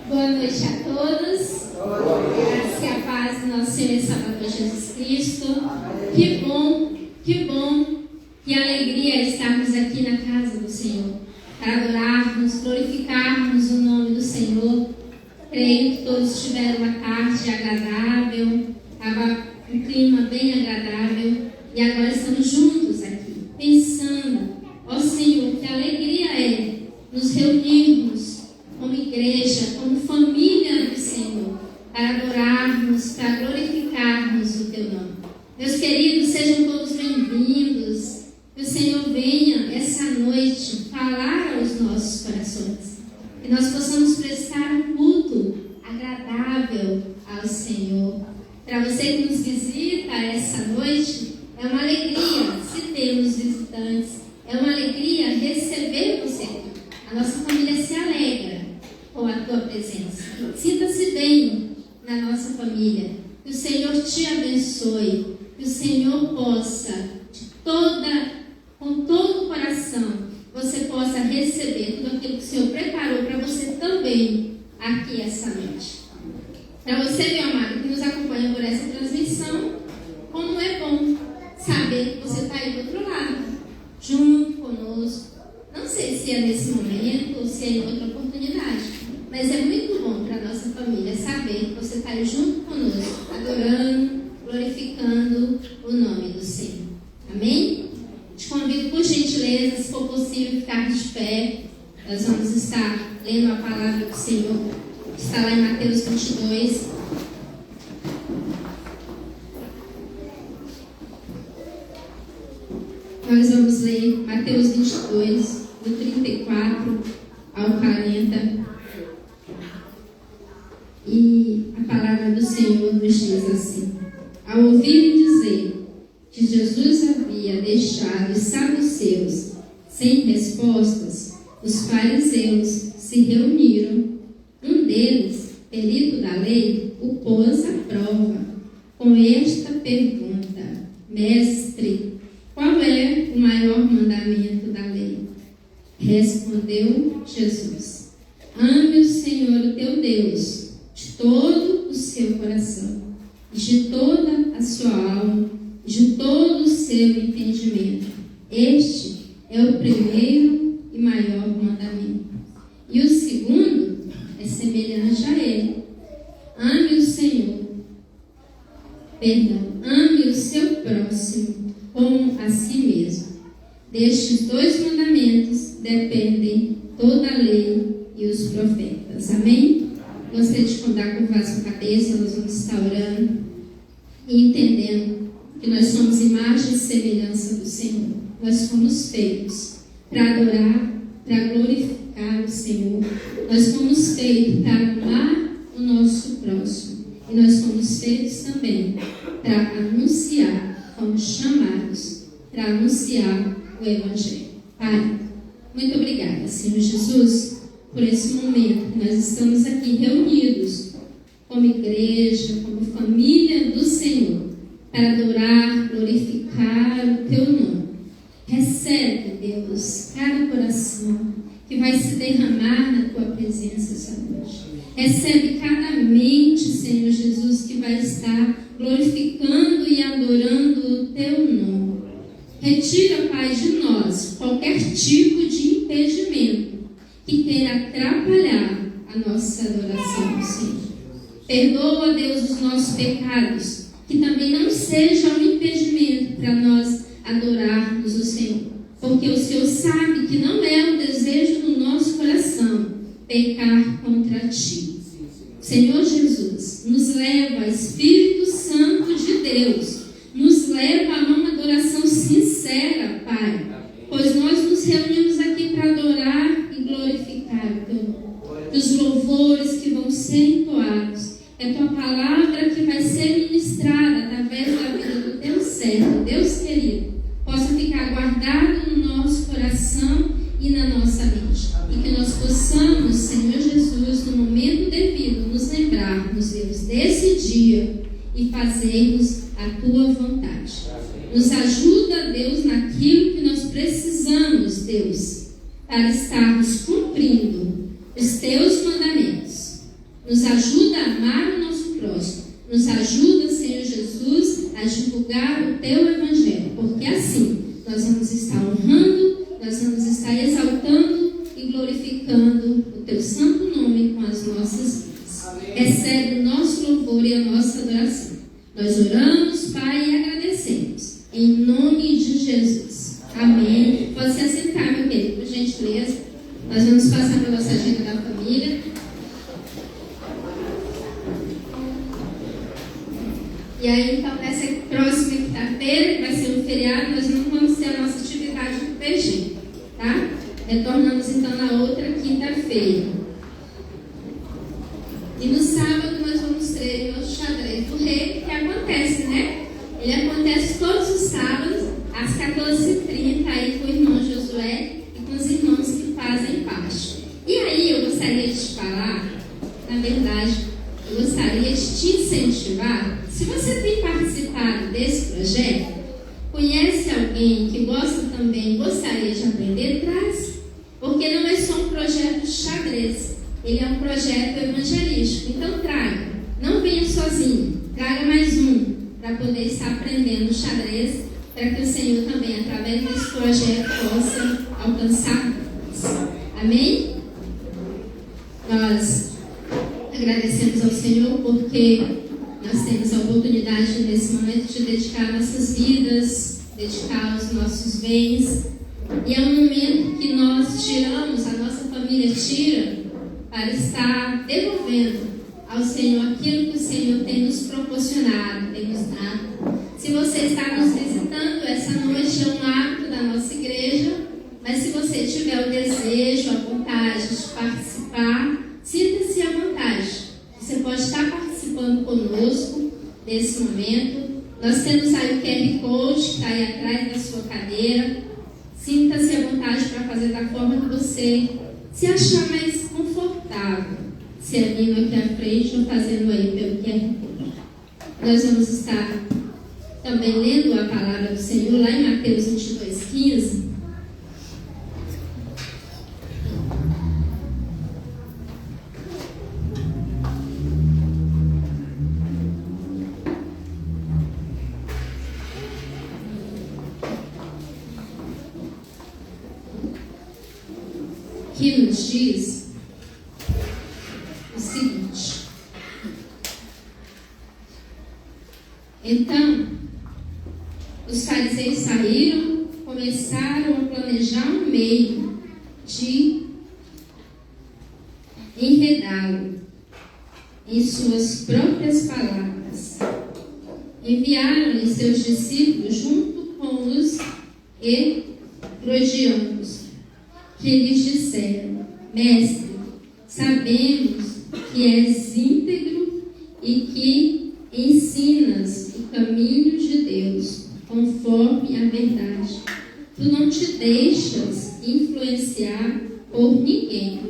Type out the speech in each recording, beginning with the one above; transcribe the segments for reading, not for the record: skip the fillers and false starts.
Boa noite a todos. Graças e a paz do nosso Senhor e Salvador Jesus Cristo. Que bom, que alegria estarmos aqui na casa do Senhor, para adorarmos, glorificarmos o nome do Senhor. Creio que todos tiveram uma tarde agradável, estava um clima bem agradável, e agora estamos juntos aqui, pensando, ó Senhor, que alegria é nos reunirmos como igreja, como família do Senhor, para adorarmos, para glorificarmos o Teu nome. Meus queridos, sejam todos bem-vindos. Que o Senhor venha essa noite falar aos nossos corações. Que nós possamos prestar um culto agradável ao Senhor. Para você que nos visita essa noite, é uma alegria se temos visitantes. É uma alegria receber você aqui. A nossa família se alegra com a Tua presença. Sinta-se bem na nossa família. Que o Senhor te abençoe. Que o Senhor possa, com todo o coração, você possa receber tudo aquilo que o Senhor preparou para você também aqui essa noite. Para você, meu amado, que nos acompanha por essa transmissão, como é bom saber que você está aí do outro lado, junto conosco. Não sei se é nesse momento ou se é em outra oportunidade, mas é muito bom para a nossa família saber que você está aí junto conosco, adorando, glorificando o nome do Senhor. Amém? Te convido, por gentileza, se for possível, ficar de pé. Nós vamos estar lendo a palavra do Senhor, que está lá em Mateus 22. Nós vamos ler Mateus 22, do 34 ao 40. E a palavra do Senhor nos diz assim: ao ouvirem dizer que Jesus havia deixado os saduceus sem respostas, os fariseus se reuniram. Um deles, perito da lei, o pôs à prova com esta pergunta: Mestre, qual é o maior mandamento da lei? Respondeu Jesus: ame o Senhor, o teu Deus, de todo o seu coração, de toda a sua alma, de todo o seu entendimento. Este é o primeiro e maior mandamento. E o segundo é semelhante a ele: ame o Senhor, ame o seu próximo como a si mesmo. Destes dois mandamentos dependem toda a lei e os profetas. Amém? Gostaria de contar com a sua cabeça. Nós vamos estar orando e entendendo que nós somos imagem e semelhança do Senhor. Nós fomos feitos para adorar, para glorificar o Senhor. Nós fomos feitos para amar o nosso próximo. E nós fomos feitos também para anunciar, fomos chamados para anunciar o Evangelho. Pai, muito obrigada, Senhor Jesus, por esse momento que nós estamos aqui reunidos como igreja, como família do Senhor, para adorar, glorificar o Teu nome. Recebe, Deus, cada coração que vai se derramar na Tua presença essa noite. Recebe cada mente, Senhor Jesus, que vai estar glorificando e adorando o Teu nome. Retira, Pai, de nós qualquer tipo de impedimento que queira atrapalhar a nossa adoração, Senhor. Perdoa, Deus, os nossos pecados, que também não seja um impedimento para nós adorarmos o Senhor, porque o Senhor sabe que não é o desejo do nosso coração pecar contra Ti. Senhor Jesus, nos leva, Espírito Santo de Deus, nos leva a uma adoração sincera, Pai, pois nós nos reunimos aqui para adorar e glorificar o Teu nome. Os louvores que vão ser entoados, é a Tua palavra que vai ser ministrada através da vida do Teu servo, Deus querido, possa ficar guardado no nosso coração e na nossa mente. E que nós possamos, Senhor Jesus, no momento devido, nos lembrarmos, Deus, desse dia e fazermos a Tua vontade. Nos ajuda, Deus, naquilo que nós precisamos, Deus, para estarmos cumprindo os Teus mandamentos. Nos ajuda a amar o nosso próximo. Nos ajuda, Senhor Jesus, a divulgar o Teu Evangelho. Porque assim nós vamos estar honrando, nós vamos estar exaltando e glorificando o Teu santo nome com as nossas vidas. Recebe o nosso louvor e a nossa adoração. Nós oramos, Pai, e agradecemos. Em nome de Jesus. Amém. Pode se assentar, meu querido, por gentileza. Nós vamos passar para a nossa agenda da família. E aí, então, nessa próxima quinta-feira, que vai ser um feriado, nós não vamos ter a nossa atividade do PG, tá? Retornamos, então, na outra quinta-feira. E no sábado, nós vamos ter o nosso xadrez do rei, que acontece, né? Ele acontece todos os sábados, às 14h30, aí com o irmão Josué e com os irmãos que fazem parte. E aí, eu gostaria de te falar, na verdade, eu gostaria de te incentivar. Se você tem participado desse projeto, conhece alguém que gostaria de aprender, traz. Porque não é só um projeto de xadrez, ele é um projeto evangelístico. Então traga, não venha sozinho, traga mais um, para poder estar aprendendo xadrez, para que o Senhor também, através desse projeto, possa alcançar nós. Amém? Nós agradecemos ao Senhor porque nós temos a oportunidade nesse momento de dedicar nossas vidas, dedicar os nossos bens, e é um momento que nós tiramos, a nossa família tira, para estar devolvendo ao Senhor aquilo que o Senhor tem nos proporcionado, tem nos dado. Se você está nos visitando, essa noite é um hábito da nossa igreja, mas se você tiver o desejo, a vontade de participar, sinta-se à vontade. Você pode estar participando conosco nesse momento. Nós temos aí o QR Code que está aí atrás da sua cadeira. Sinta-se à vontade para fazer da forma que você se achar mais confortável, se é vindo aqui à frente ou fazendo aí pelo QR Code. Nós vamos estar também lendo a palavra do Senhor lá em Mateus 22:15. Que nos diz o seguinte: então, os fariseus saíram, começaram a planejar um meio de enredá-lo em suas próprias palavras. Enviaram-lhe seus discípulos junto com os herodianos, que lhes disseram: Mestre, sabemos que és íntegro e que ensinas o caminho de Deus, conforme a verdade. Tu não te deixas influenciar por ninguém,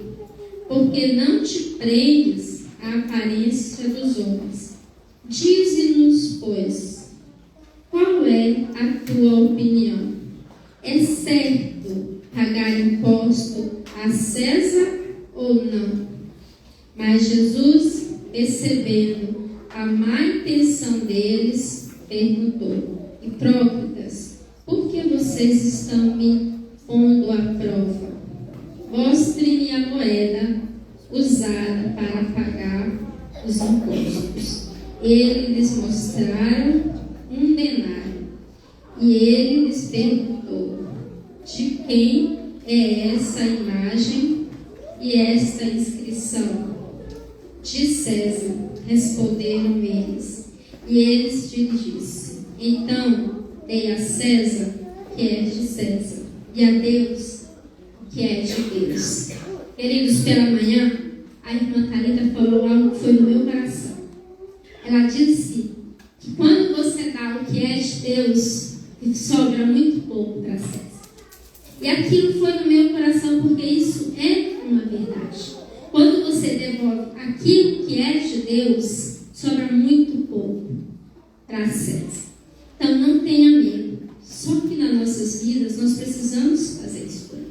porque não te prendes à aparência dos homens. Dize-nos, pois, qual é a tua opinião? É certo pagar imposto a César ou não? Mas Jesus, percebendo a má intenção deles, perguntou: Hipócritas, por que vocês estão me pondo à prova? Mostrem-me a moeda usada para pagar os impostos. Eles lhes mostraram um denário, e ele lhes perguntou: de quem é essa imagem e esta inscrição? De César, responderam eles. E eles lhe disse: então, dei a César que é de César, e a Deus que é de Deus. Queridos, pela manhã, a irmã Thalita falou algo que foi no meu coração. Ela disse que quando você dá o que é de Deus, sobra muito pouco para César. E aquilo foi no meu coração, porque isso é uma verdade. Quando você devolve aquilo que é de Deus, sobra muito pouco para César. Então não tenha medo. Só que nas nossas vidas nós precisamos fazer escolha.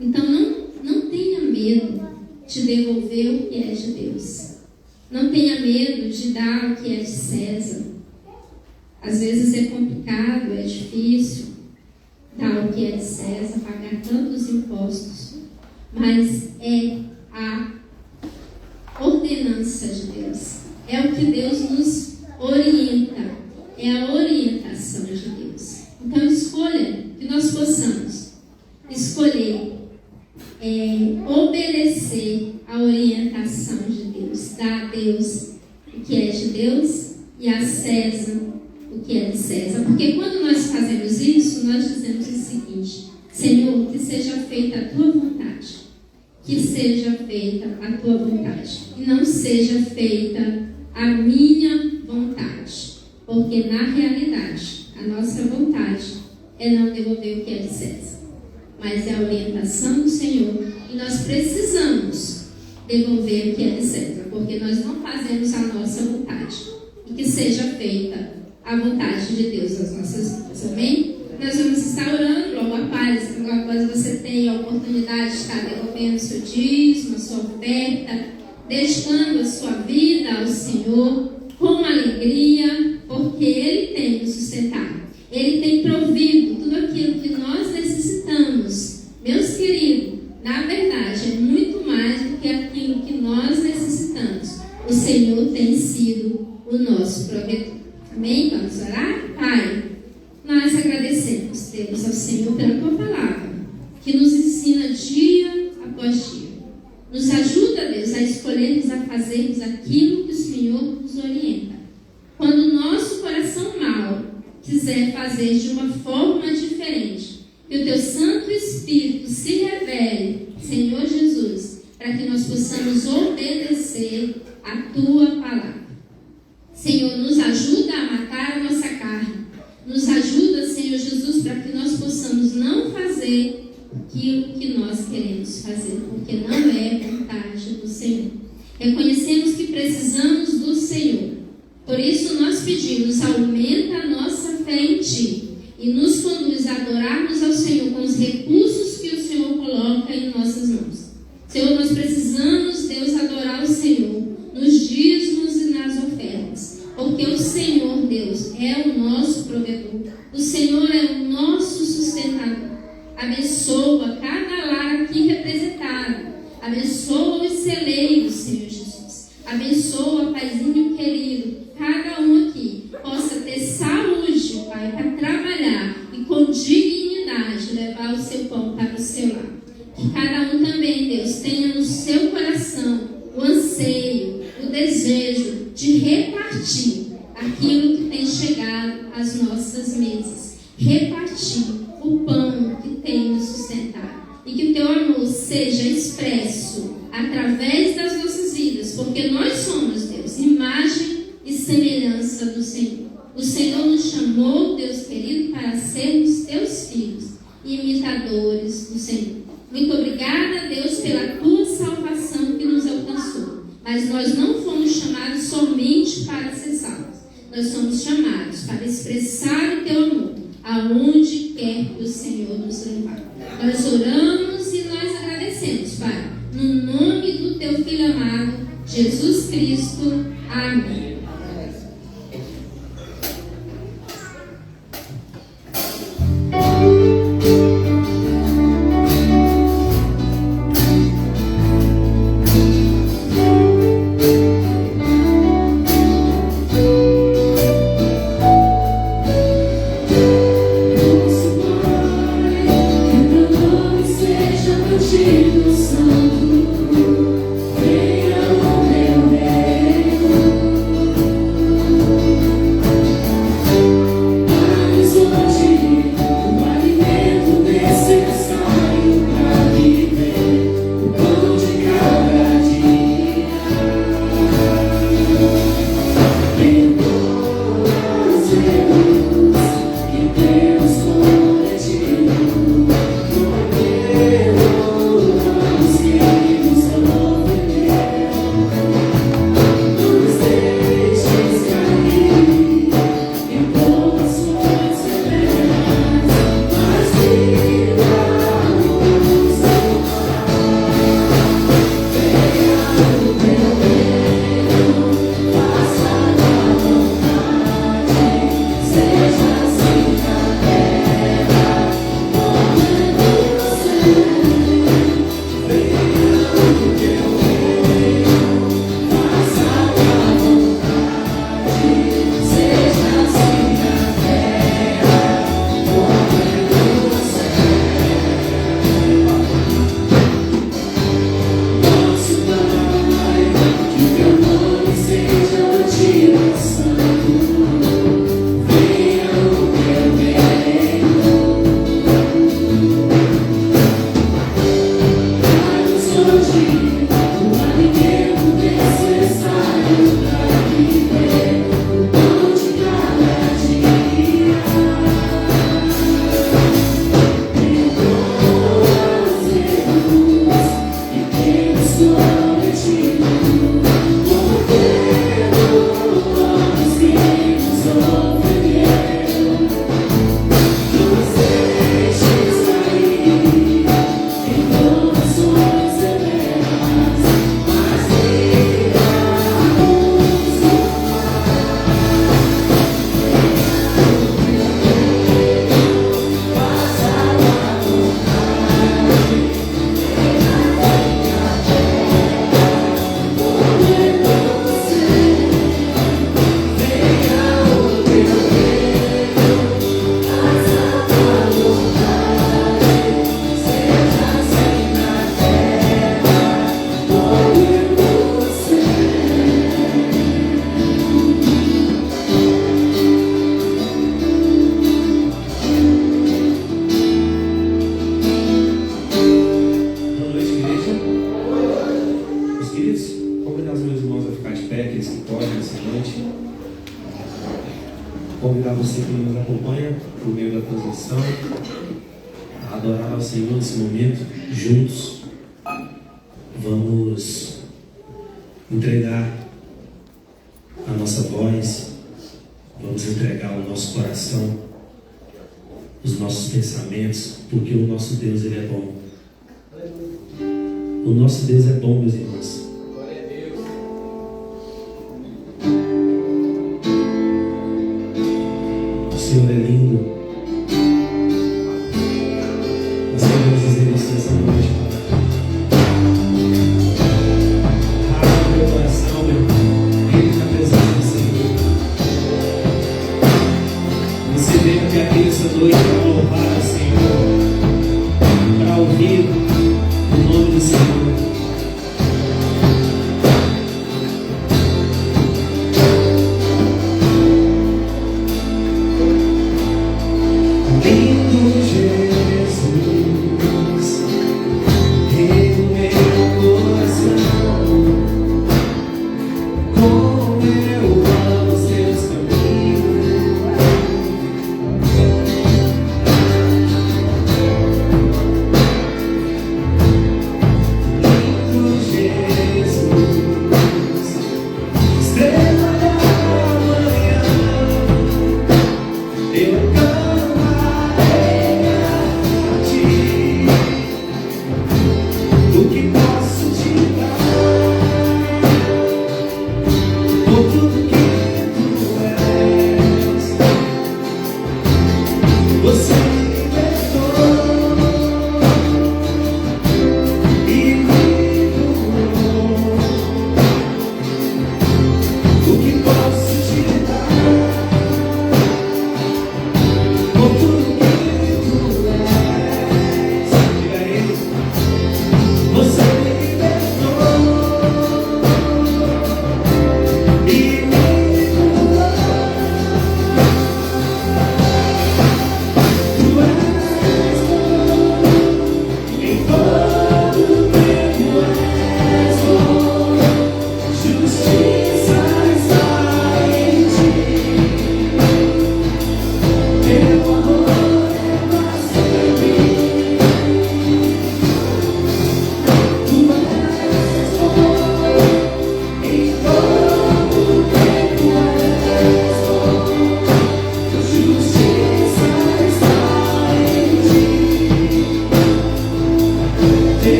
Então não tenha medo de devolver o que que é de Deus. Não tenha medo de dar o que é de César. Às vezes é complicado, é difícil dar o que é de César, pagar tantos impostos, mas é a ordenança de Deus. É o que Deus nos orienta. É a orientação de Deus. Então escolha que nós possamos escolher obedecer a orientação de Deus. Dar a Deus o que é de Deus e a César o que é de César. Porque quando nós fazemos isso, nós dizemos o seguinte: Senhor, que seja feita a tua vontade. Que seja feita a tua vontade. E não seja feita a minha vontade. Porque na realidade, a nossa vontade é não devolver o que é de César. Mas é a orientação do Senhor. E nós precisamos devolver o que é de César. Porque nós não fazemos a nossa vontade. E que seja feita a vontade de Deus nas nossas vidas. Amém? Nós vamos estar orando logo após você tem a oportunidade de estar devolvendo o seu dízimo, a sua oferta, dedicando a sua vida ao Senhor com alegria, porque Ele tem nos sustentado. Ele tem provido tudo aquilo que nós necessitamos. Meus queridos, na verdade, é muito mais do que aquilo que nós necessitamos. O Senhor tem sido o nosso provedor. Amém? Vamos orar? Pai, nós agradecemos, Deus, ao Senhor pela Tua palavra, que nos ensina dia após dia. Nos ajuda, Deus, a escolhermos, a fazermos aquilo que o Senhor nos orienta. Quando o nosso coração mau quiser fazer de uma forma diferente, que o Teu Santo Espírito se revele, Senhor Jesus, para que nós possamos obedecer a Tua palavra. Senhor, nos ajuda a matar a nossa carne. Nos ajuda, Senhor Jesus, para que nós possamos não fazer aquilo que nós queremos fazer, porque não é vontade do Senhor. Reconhecemos que precisamos do Senhor. Por isso nós pedimos, aumenta a nossa fé em Ti e nos conduz a adorarmos ao Senhor com os recursos que o Senhor coloca em nossas mãos. Senhor, nós precisamos, Deus, adorar o Senhor nos dízimos e nas ofertas, porque o Senhor, Deus, é o nosso provedor. O Senhor é o nosso sustentador. Abençoa cada lar aqui representado. Abençoa os celeiros, Senhor Jesus. Abençoa, Paizinho querido, cada um aqui possa ter saúde, Pai, para trabalhar e com dignidade levar o seu pão para o seu lar. Que cada um também, Deus, tenha no seu coração o anseio, o desejo de repartir aquilo que tem chegado às nossas mesas. Repartir o pão que tem nos sustentado. E que o Teu amor seja expresso através das nossas vidas, porque nós somos, Deus, imagem e semelhança do Senhor. O Senhor nos chamou, Deus querido, para sermos Teus filhos e imitadores do Senhor. Muito obrigada, Deus, pela Tua salvação que nos alcançou. Mas nós não fomos chamados somente para ser salvos. Nós somos chamados para expressar o Teu amor aonde quer que o Senhor nos levar. Nós oramos e nós agradecemos, Pai, no nome do Teu Filho amado, Jesus Cristo. Amém. Santo, venha o meu reino. pé, aqueles que podem nessa noite. Convidar você que nos acompanha por meio da transmissão a adorar ao Senhor nesse momento, juntos. Vamos entregar a nossa voz, vamos entregar o nosso coração, os nossos pensamentos, porque o nosso Deus, Ele é bom. O nosso Deus é bom, meus irmãos. Glória a Deus. O Senhor é lindo. Nós queremos dizer isso essa noite, Pai. Abre o meu coração, meu irmão. Ele na presença do Senhor. Você veio até aqui essa noite para louvar o Senhor, para ouvir o nome do Senhor.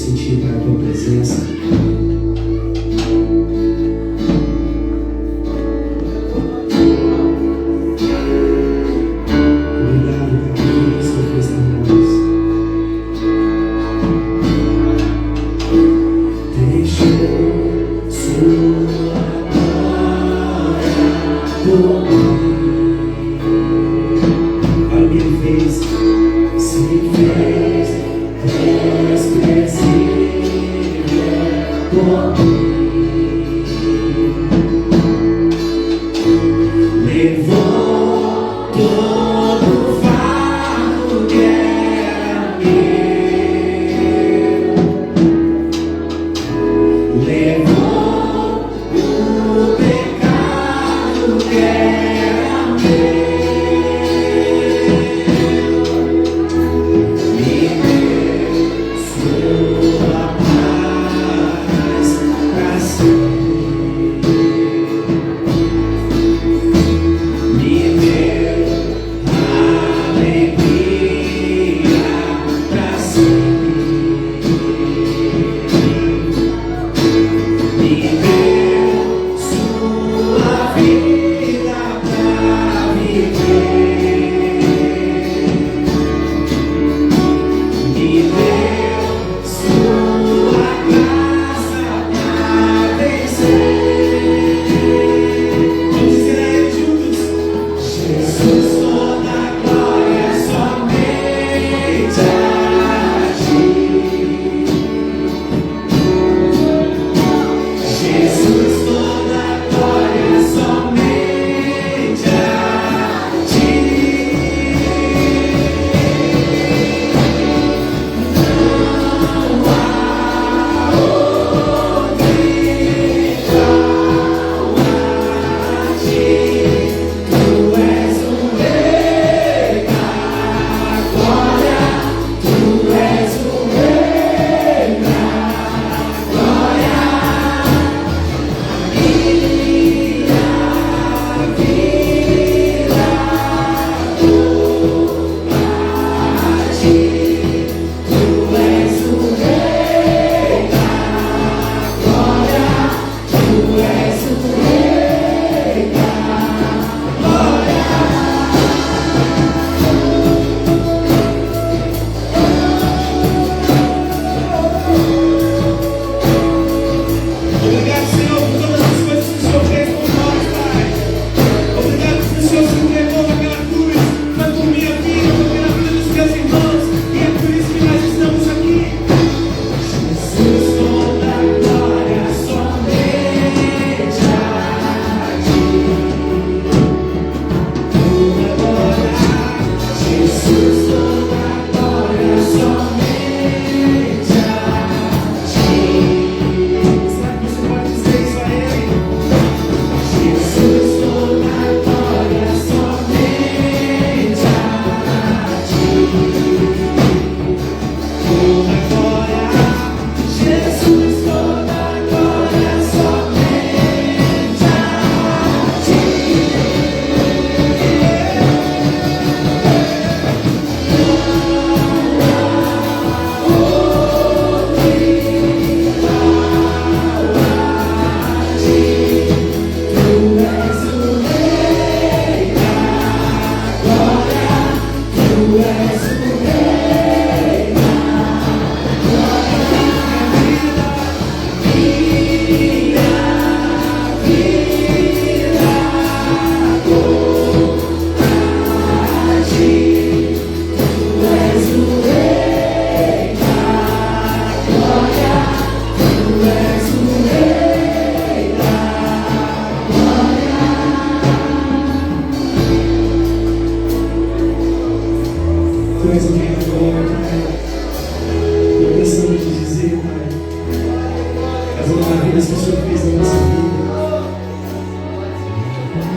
sentir, Pai, a tua presença.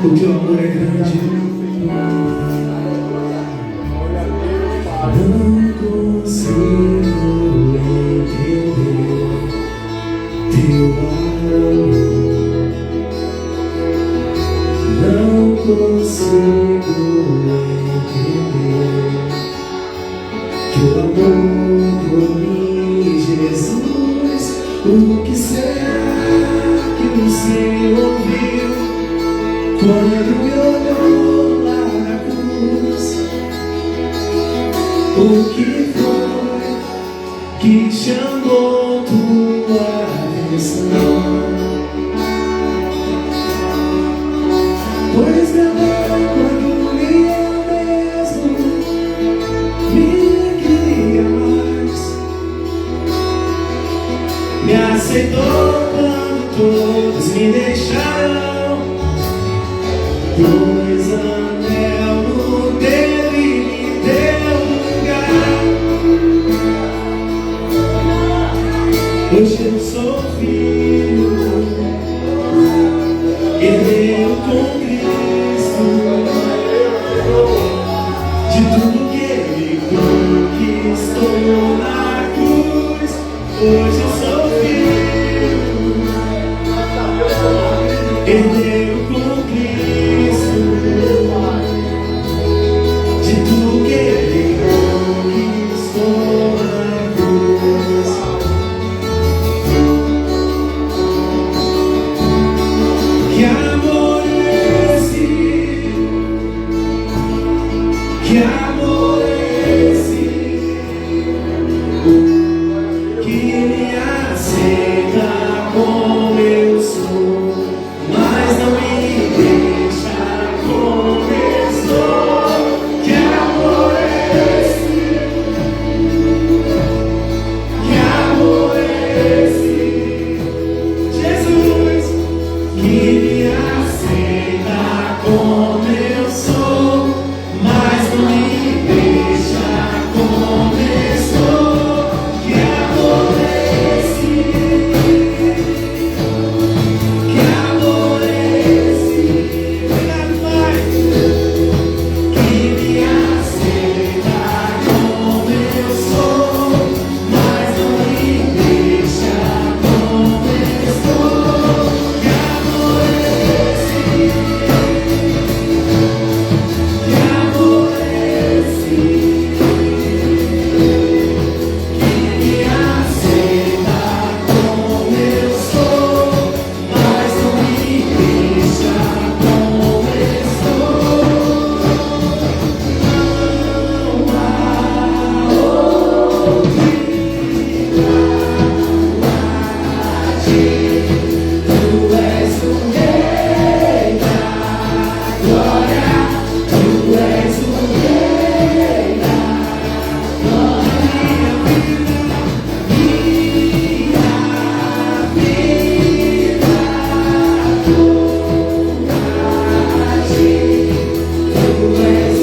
O teu amor é grande. Não consigo entender teu amor. Não consigo entender teu amor por mim, Jesus. O que será que você ouviu quando me olhou lá na cruz? O que foi que chamou tua atenção? Pois meu amor, quando nem eu mesmo me queria mais, me aceitou quando todos me deixaram. Pôs anel no dedo e me deu lugar. Hoje eu sou filho, herdeiro com Cristo, de tudo que Ele conquistou na cruz. Hoje eu sou filho, herdeiro com Cristo, de tudo que Ele conquistou na cruz. Que amor é esse? Que amor é esse? Que me aceita como eu sou, mas não me deixa como estou. Que amor é esse? Que amor é esse? Jesus, que me aceita como eu sou, mas não me deixa como estou. Que amor é esse? Que amor é esse? Obrigado, Pai. Que me aceita como eu sou, mas não me deixa como estou. Que amor é esse? Que amor é esse? Que me aceita como eu sou, mas não me deixa como estou. Não há outra igualdade. Tu és o Rei da glória. Tu és o Rei da glória. Minha vida combate. Tu és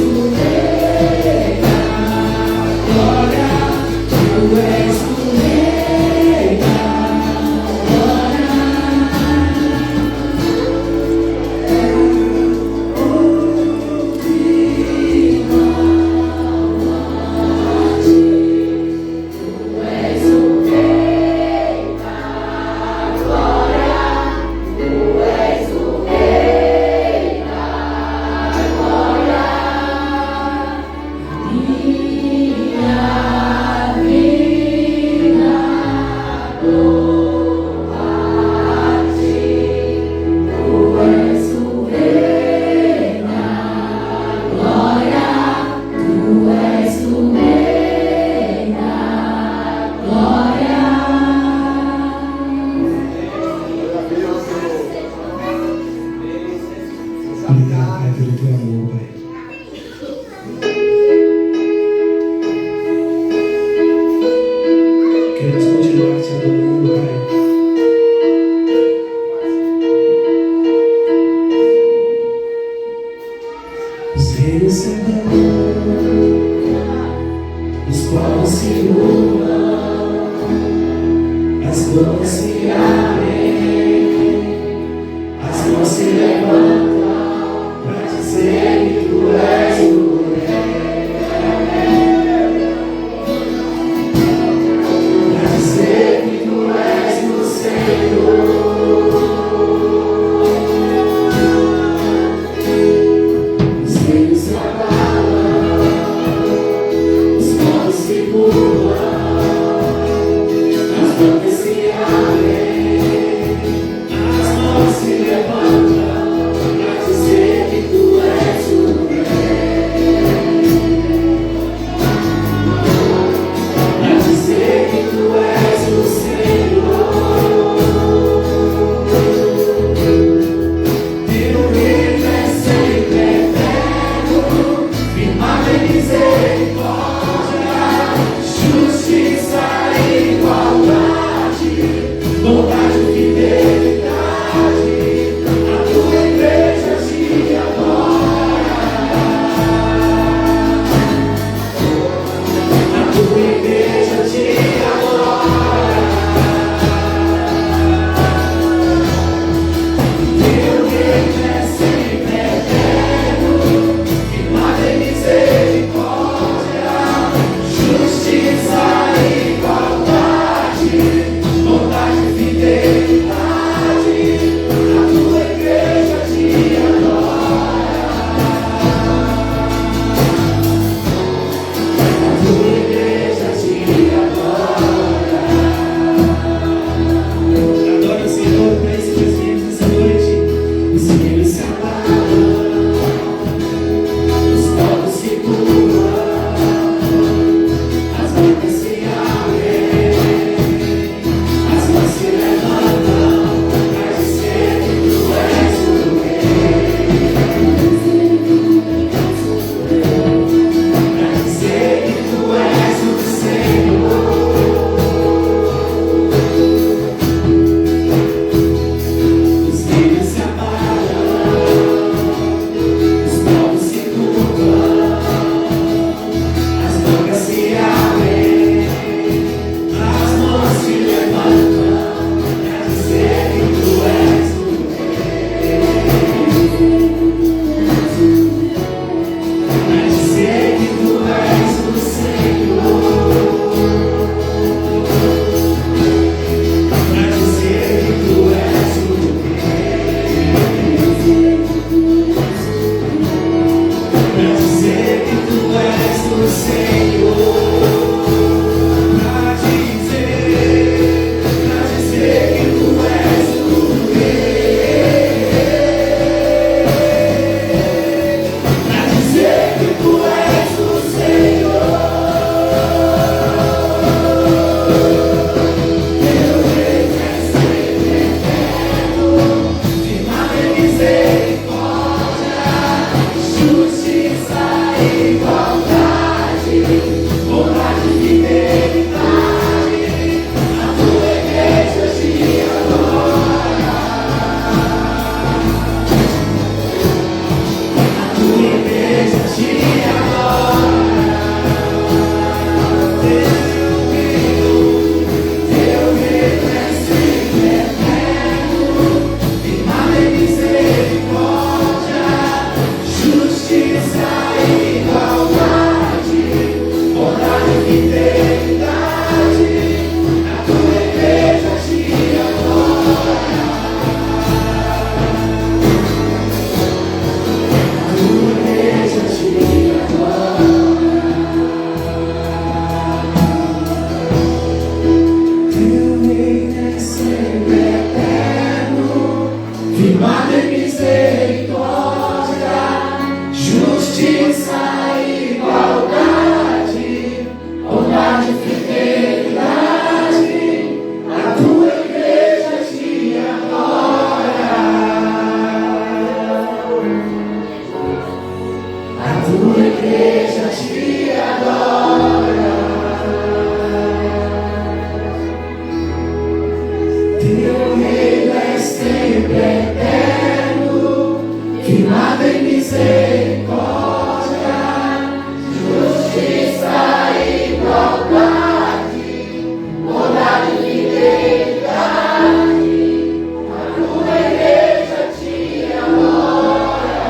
o Rei da glória. Tu és o Rei da glória. Obrigado, Pai, pelo teu amor, Pai. Queremos continuar te adorando, Pai. Os reinos se aclamam, os povos se louvam, as mãos se abrem, as mãos se levantam para dizer que tu és o Rei, para dizer que tu és o Senhor. Os reinos se abalam, os povos se curvam, as bocas se abrem, as mãos se levantam pra dizer que tu és o Rei, pra dizer que tu és o Senhor. Teu reino é sempre eterno, firmado em misericórdia, justiça e igualdade, bondade e fidelidade. A tua igreja te adora, a tua igreja te adora. Teu reino é sempre eterno, firmado em misericórdia, justiça e igualdade, bondade e fidelidade. A tua igreja te adora, a tua igreja te adora. Adora o Senhor com esses meus filhos nessa noite. Os filhos se abalam, os povos se curvam, as bocas se abrem, as mãos se levantam pra dizer que tu és o Rei, pra dizer que tu és o Senhor. Os filhos se abalam, os povos se curvam, as bocas se abrem, as mãos se levantam pra dizer que tu és o Rei, pra dizer que tu és o Senhor, pra dizer que tu és o pra dizer que tu és o Senhor, pra dizer que tu és o Rei, pra dizer que tu és o Senhor. Teu reino é sempre eterno, firmado em misericórdia, justiça e igualdade, bondade e fidelidade. A tua igreja te adora, a tua igreja te adora. Teu reino é sempre eterno, firmado em misericórdia, justiça e igualdade, bondade e fidelidade. A tua igreja te adora, a tua igreja te adora. Teu reino é sempre eterno, firmado em misericórdia, justiça e igualdade, bondade e fidelidade. A tua igreja te adora, a tua igreja te adora. Teu reino é sempre eterno, firmado em misericórdia, justiça e igualdade, bondade e fidelidade. A tua igreja te adora,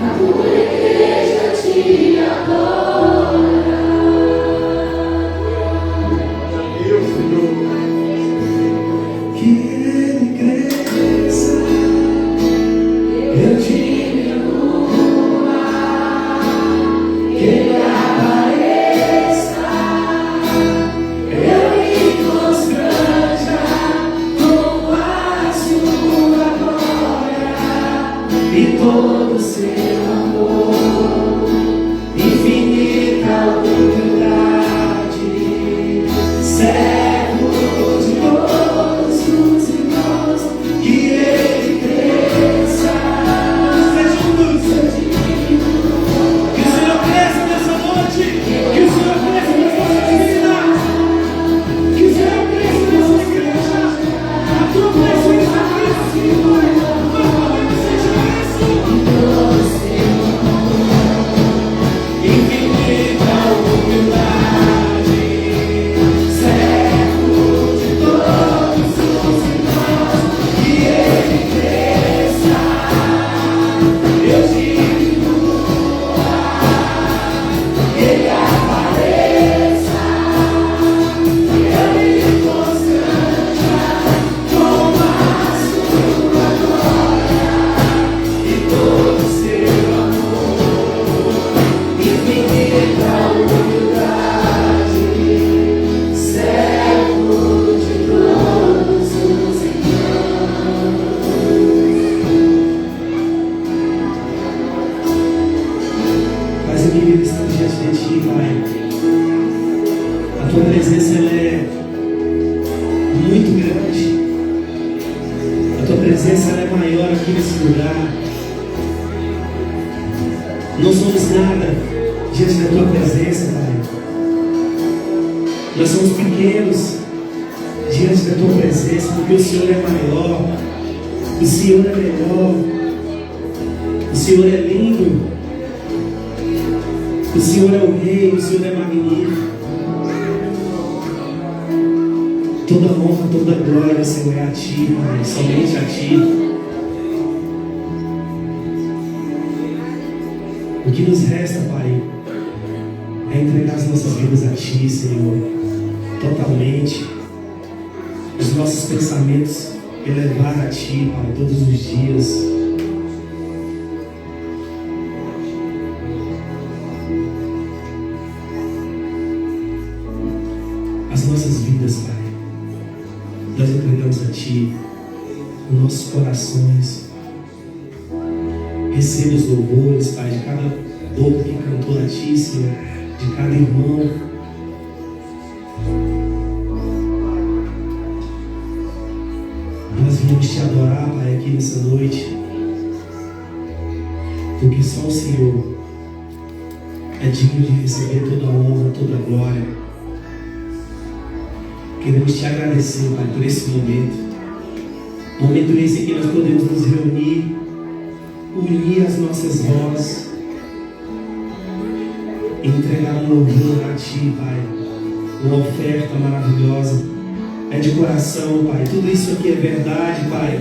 a tua igreja te adora. Que ele cresça. tua presença ela é muito grande. A tua presença ela é maior aqui nesse lugar. Não somos nada diante da tua presença, Pai. Nós somos pequenos diante da tua presença, porque o Senhor é maior, o Senhor é melhor, o Senhor é lindo, o Senhor é o Rei, o Senhor é magnífico. Toda honra, toda glória, Senhor, é a Ti, Pai, somente a Ti. O que nos resta, Pai, é entregar as nossas vidas a Ti, Senhor, totalmente. Os nossos pensamentos elevar a Ti, Pai, todos os dias. As nossas vidas, Pai, nós entregamos a Ti, os nossos corações. Receba os louvores, Pai, de cada boca que cantou a Ti, Senhor, de cada irmão. Nós viemos Te adorar, Pai, aqui nessa noite, porque só o Senhor é digno de receber toda a honra, toda a glória. Queremos Te agradecer, Pai, por esse momento. Momento esse em que nós podemos nos reunir, unir as nossas vozes e entregar um louvor a Ti, Pai. Uma oferta maravilhosa. É de coração, Pai. Tudo isso aqui é verdade, Pai.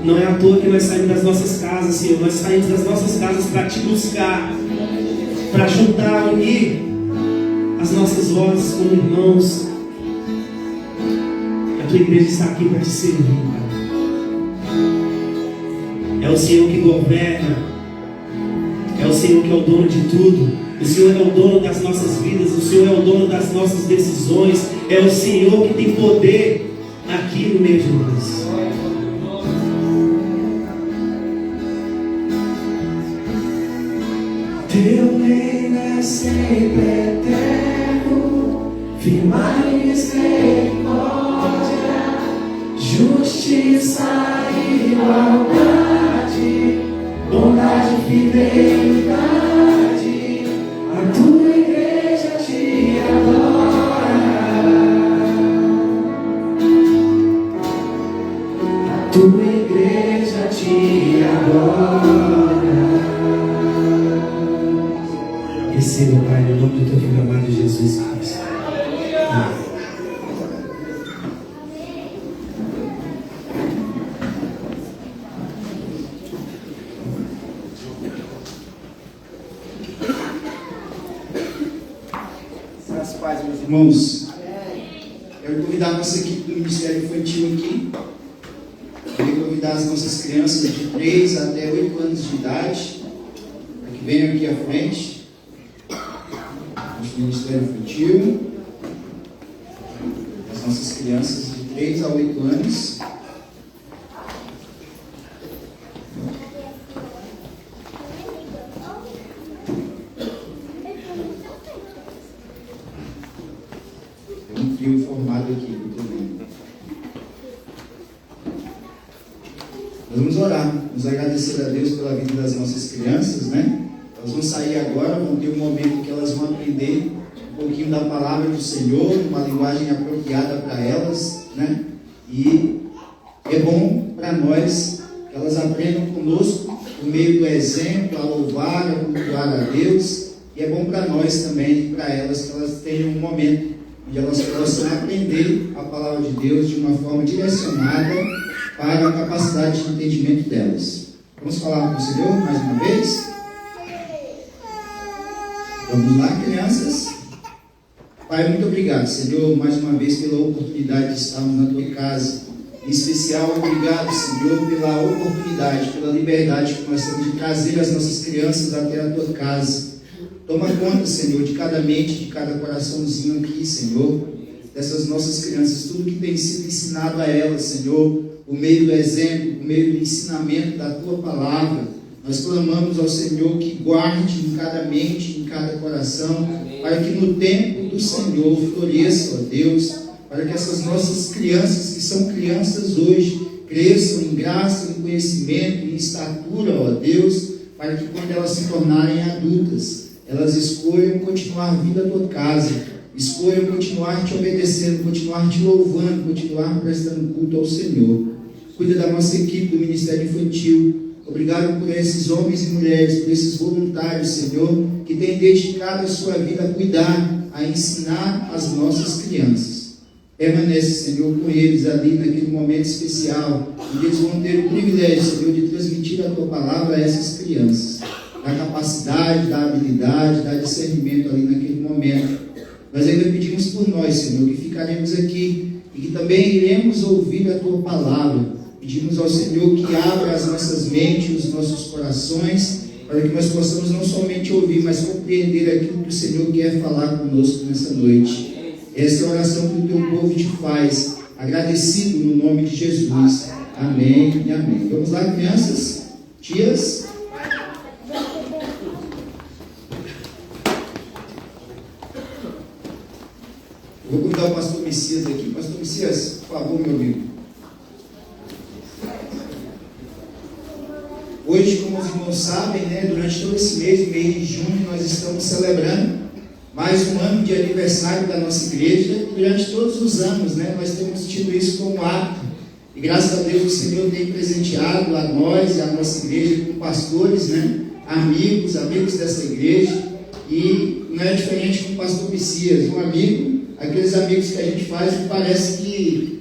Não é à toa que nós saímos das nossas casas, Senhor. Nós saímos das nossas casas para Te buscar, para juntar, unir as nossas vozes como irmãos. A Tua igreja está aqui para Te servir, Pai. É o Senhor que governa. É o Senhor que é o dono de tudo. O Senhor é o dono das nossas vidas. O Senhor é o dono das nossas decisões. É o Senhor que tem poder aqui no meio de nós. Teu reino é sempre eterno, firmar em misericórdia, justiça e igualdade, bondade e fidelidade. A tua igreja te adora, a tua igreja te adora. Receba, Pai, no nome do Teu Filho amado Jesus Cristo. Amém. Irmãos, quero convidar a nossa equipe do Ministério Infantil aqui. Quero convidar as nossas crianças de 3 até 8 anos de idade para que venham aqui à frente. Nosso Ministério Infantil. As nossas crianças de 3 a 8 anos. Formado aqui, muito bem. Nós vamos orar, vamos agradecer a Deus pela vida das nossas crianças, né? Elas vão sair agora, vão ter um momento que elas vão aprender um pouquinho da palavra do Senhor, uma linguagem apropriada para elas, né? E é bom para nós que elas aprendam conosco, por meio do exemplo, a louvar, a cultuar a Deus. E é bom para nós também, para elas, que elas tenham um momento onde elas possam aprender a palavra de Deus de uma forma direcionada para a capacidade de entendimento delas. Vamos falar com o Senhor mais uma vez? Vamos lá, crianças. Pai, muito obrigado, Senhor, mais uma vez pela oportunidade de estarmos na Tua casa. Em especial, obrigado, Senhor, pela oportunidade, pela liberdade que nós temos de trazer as nossas crianças até a Tua casa. Toma conta, Senhor, de cada mente, de cada coraçãozinho aqui, Senhor, dessas nossas crianças, tudo que tem sido ensinado a elas, Senhor, por meio do exemplo, por meio do ensinamento da Tua palavra. Nós clamamos ao Senhor que guarde em cada mente, em cada coração, para que no tempo do Senhor floresça, ó Deus, para que essas nossas crianças, que são crianças hoje, cresçam em graça, em conhecimento, em estatura, ó Deus, para que quando elas se tornarem adultas, elas escolham continuar vindo à tua casa, escolham continuar te obedecendo, continuar te louvando, continuar prestando culto ao Senhor. Cuida da nossa equipe do Ministério Infantil. Obrigado por esses homens e mulheres, por esses voluntários, Senhor, que têm dedicado a sua vida a cuidar, a ensinar as nossas crianças. Permanece, Senhor, com eles ali naquele momento especial, onde eles vão ter o privilégio, Senhor, de transmitir a tua palavra a essas crianças. Dá capacidade, dá habilidade, dá discernimento ali naquele momento. Nós ainda pedimos por nós, Senhor, que ficaremos aqui e que também iremos ouvir a tua palavra. Pedimos ao Senhor que abra as nossas mentes, os nossos corações, para que nós possamos não somente ouvir, mas compreender aquilo que o Senhor quer falar conosco nessa noite. Essa é a oração que o teu povo te faz, agradecido no nome de Jesus. Amém e amém. Vamos lá, crianças, tias. Eu vou convidar o pastor Messias aqui. Pastor Messias, por favor, meu amigo. Hoje, como os irmãos sabem, durante todo esse mês de junho, nós estamos celebrando mais um ano de aniversário da nossa igreja. E durante todos os anos, nós temos tido isso como hábito. E graças a Deus o Senhor tem presenteado a nós e a nossa igreja com pastores, amigos dessa igreja. E não é diferente com o pastor Messias, um amigo, aqueles amigos que a gente faz que parece que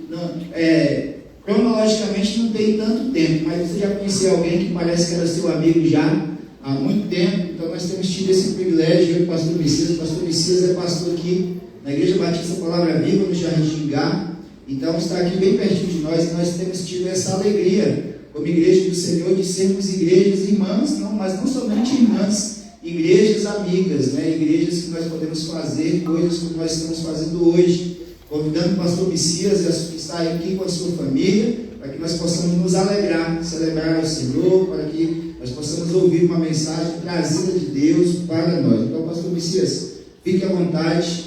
cronologicamente não tem tanto tempo, mas você já conhecia alguém que parece que era seu amigo já há muito tempo. Então nós temos tido esse privilégio, eu e o pastor Messias. O pastor Messias é pastor aqui na Igreja Batista Palavra Viva, no Jardim Gá. Então está aqui bem pertinho de nós, e nós temos tido essa alegria como igreja do Senhor de sermos igrejas irmãs, mas não somente irmãs, igrejas amigas, igrejas que nós podemos fazer coisas como nós estamos fazendo hoje, convidando o pastor Messias a estar aqui com a sua família, para que nós possamos nos alegrar, celebrar ao Senhor, para que nós possamos ouvir uma mensagem trazida de Deus para nós. Então, pastor Messias, fique à vontade,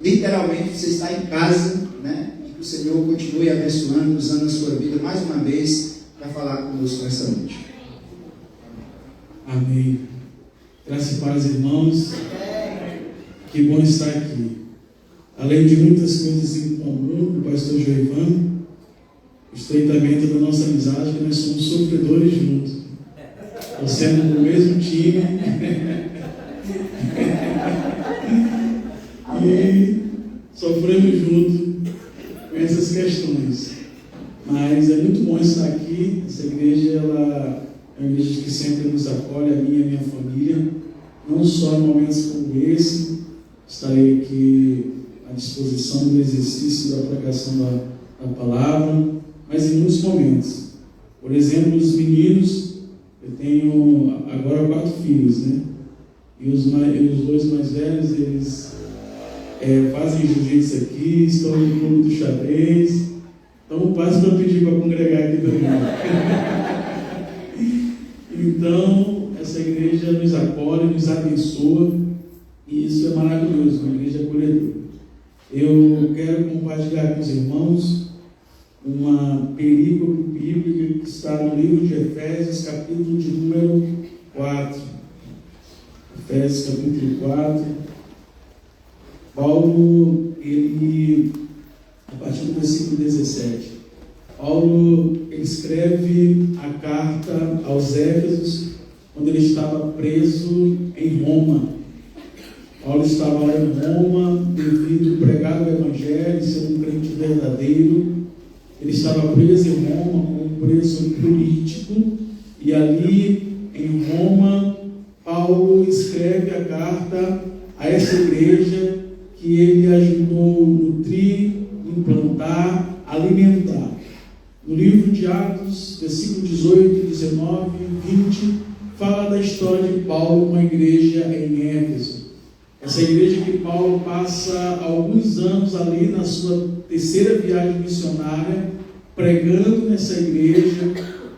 literalmente você está em casa, e que o Senhor continue abençoando, usando a sua vida mais uma vez para falar conosco nessa noite. Amém. Graças e paz, irmãos. Que bom estar aqui. Além de muitas coisas em comum com o pastor Joivan, o estreitamento da nossa amizade, que nós somos sofredores juntos. Torcendo no mesmo time. E sofremos juntos com essas questões. Mas é muito bom estar aqui. Essa igreja, ela é uma igreja que sempre nos acolhe, a minha e a minha família. Não só em momentos como esse, estarei aqui à disposição do exercício da pregação da palavra, mas em muitos momentos. Por exemplo, os meninos, eu tenho agora 4 filhos, e os 2 mais velhos, eles fazem jiu-jitsu aqui, estão no clube do xadrez, então passo para pedir para congregar aqui também. Então, essa igreja nos acolhe, nos abençoa, e isso é maravilhoso, uma igreja acolhedora. Eu quero compartilhar com os irmãos uma perícope bíblica que está no livro de Efésios, capítulo de número 4. Efésios, capítulo 4. Paulo, ele, a partir do versículo 17, Paulo escreve a carta aos Éfesos quando ele estava preso em Roma. Paulo estava lá em Roma, devido a pregar o Evangelho, ser um crente verdadeiro. Ele estava preso em Roma como preso político, e ali em Roma, Paulo escreve a carta a essa igreja que ele ajudou a nutrir, implantar, alimentar. No livro de Atos, versículo 18, 19 e 20, fala da história de Paulo, uma igreja em Éfeso. Essa igreja que Paulo passa alguns anos ali na sua 3ª viagem missionária, pregando nessa igreja,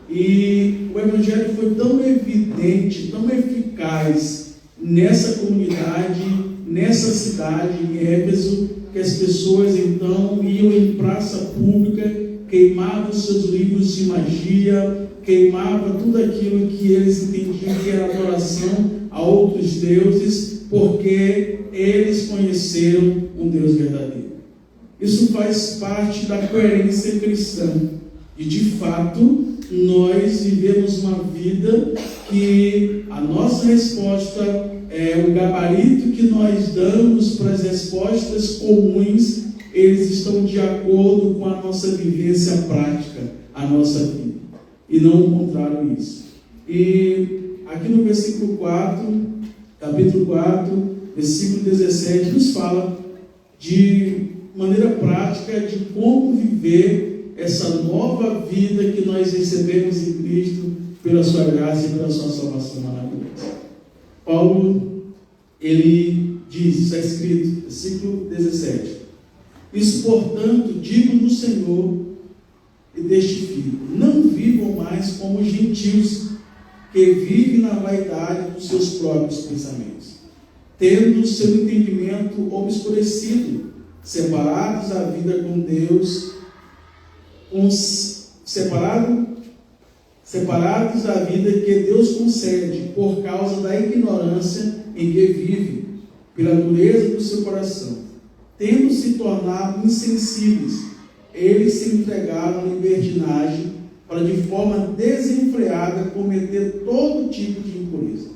e o Evangelho foi tão evidente, tão eficaz nessa comunidade, nessa cidade, em Éfeso, que as pessoas então iam em praça pública, queimavam seus livros de magia, queimavam tudo aquilo que eles entendiam que era adoração a outros deuses, porque eles conheceram um Deus verdadeiro. Isso faz parte da coerência cristã. E de fato, nós vivemos uma vida que a nossa resposta é o gabarito que nós damos para as respostas comuns, eles estão de acordo com a nossa vivência prática, a nossa vida. E não o contrário isso. E aqui no versículo 4, capítulo 4, versículo 17, nos fala de maneira prática de como viver essa nova vida que nós recebemos em Cristo pela sua graça e pela sua salvação maravilhosa. Paulo, ele diz, está escrito, versículo 17: isso, portanto, digo no Senhor e testifico, não vivam mais como gentios que vivem na vaidade dos seus próprios pensamentos, tendo o seu entendimento obscurecido, separados da vida com Deus, separados da vida que Deus concede por causa da ignorância em que vive, pela dureza do seu coração. Tendo se tornado insensíveis, eles se entregaram à libertinagem para de forma desenfreada cometer todo tipo de impureza.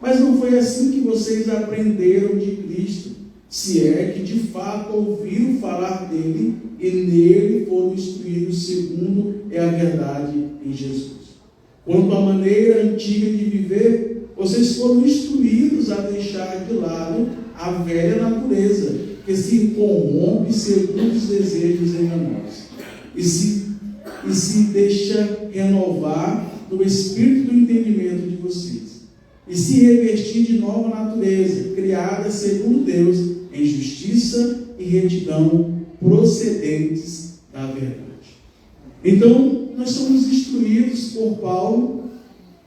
Mas não foi assim que vocês aprenderam de Cristo, se é que de fato ouviram falar dele e nele foram instruídos segundo é a verdade em Jesus. Quanto à maneira antiga de viver, vocês foram instruídos a deixar de lado a velha natureza, que se corrompe segundo os desejos enganosos, e se deixa renovar no espírito do entendimento de vocês, e se revestir de nova natureza, criada segundo Deus, em justiça e retidão, procedentes da verdade. Então, nós somos instruídos por Paulo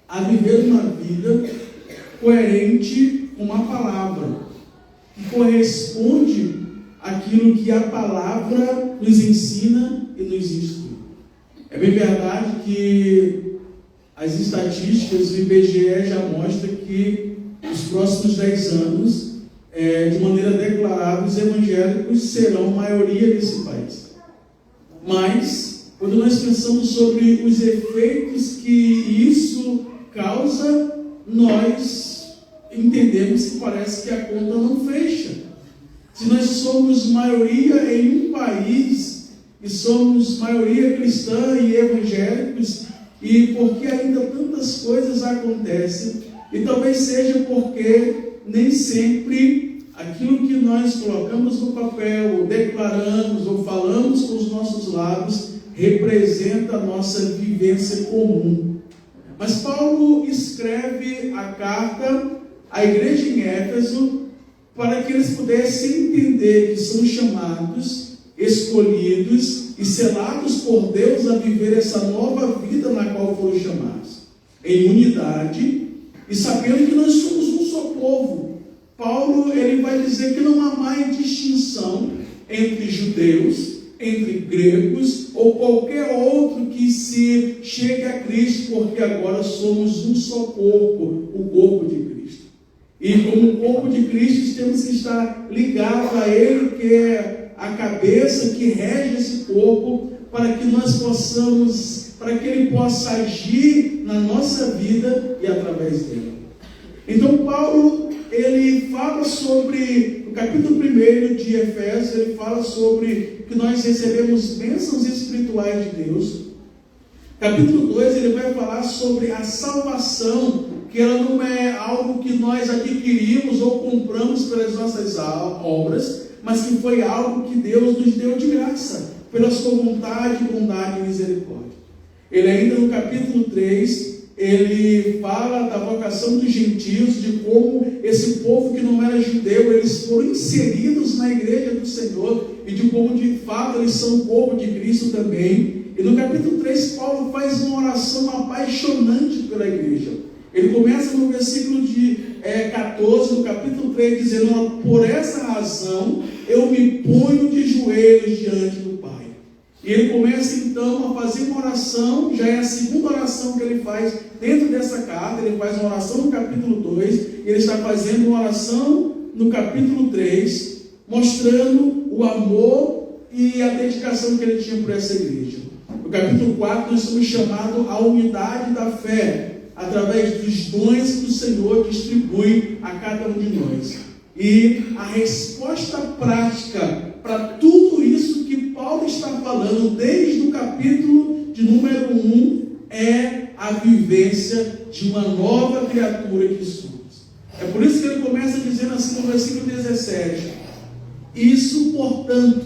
a viver uma vida coerente com a palavra, que corresponde àquilo que a palavra nos ensina e nos instrui. É bem verdade que as estatísticas do IBGE já mostram que nos próximos 10 anos, de maneira declarada, os evangélicos serão maioria nesse país. Mas, quando nós pensamos sobre os efeitos que isso causa, nós entendemos que parece que a conta não fecha. Se nós somos maioria em um país, e somos maioria cristã e evangélicos, e porque ainda tantas coisas acontecem, e talvez seja porque nem sempre aquilo que nós colocamos no papel, ou declaramos, ou falamos com os nossos lábios, representa a nossa vivência comum. Mas Paulo escreve a carta à igreja em Éfeso para que eles pudessem entender que são chamados, escolhidos e selados por Deus a viver essa nova vida na qual foram chamados, em unidade, e sabendo que nós somos um só povo. Paulo, ele vai dizer que não há mais distinção entre judeus, entre gregos ou qualquer outro que se chegue a Cristo, porque agora somos um só corpo, o corpo de Cristo. E como corpo de Cristo, temos que estar ligados a Ele, que é a cabeça que rege esse corpo, para que nós possamos, para que Ele possa agir na nossa vida e através dele. Então Paulo, ele fala sobre, no capítulo 1 de Efésios, ele fala sobre que nós recebemos bênçãos espirituais de Deus. Capítulo 2, ele vai falar sobre a salvação, que ela não é algo que nós adquirimos ou compramos pelas nossas obras, mas que foi algo que Deus nos deu de graça, pela sua vontade, bondade e misericórdia. Ele ainda no capítulo 3, ele fala da vocação dos gentios, de como esse povo que não era judeu, eles foram inseridos na igreja do Senhor, e de como de fato eles são o povo de Cristo também. E no capítulo 3, Paulo faz uma oração apaixonante pela igreja. Ele começa no versículo de 14, no capítulo 3, dizendo: por essa razão eu me ponho de joelhos diante do Pai. E ele começa então a fazer uma oração, já é a segunda oração que ele faz dentro dessa carta. Ele faz uma oração no capítulo 2, e ele está fazendo uma oração no capítulo 3, mostrando o amor e a dedicação que ele tinha por essa igreja. No capítulo 4, nós somos chamados à unidade da fé, através dos dons que o Senhor distribui a cada um de nós. E a resposta prática para tudo isso que Paulo está falando, desde o capítulo de número 1, é a vivência de uma nova criatura que somos. É por isso que ele começa dizendo assim no versículo 17: isso, portanto,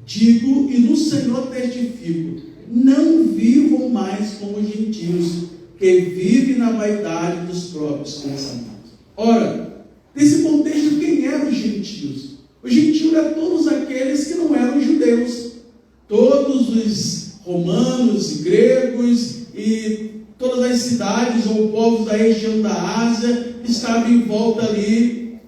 digo e no Senhor testifico, não vivam mais como gentios, que vivem na vaidade dos próprios pensamentos. Ora, nesse contexto, quem eram os gentios? Os gentios eram todos aqueles que não eram judeus. Todos os romanos, gregos e todas as cidades ou povos da região da Ásia estavam em volta ali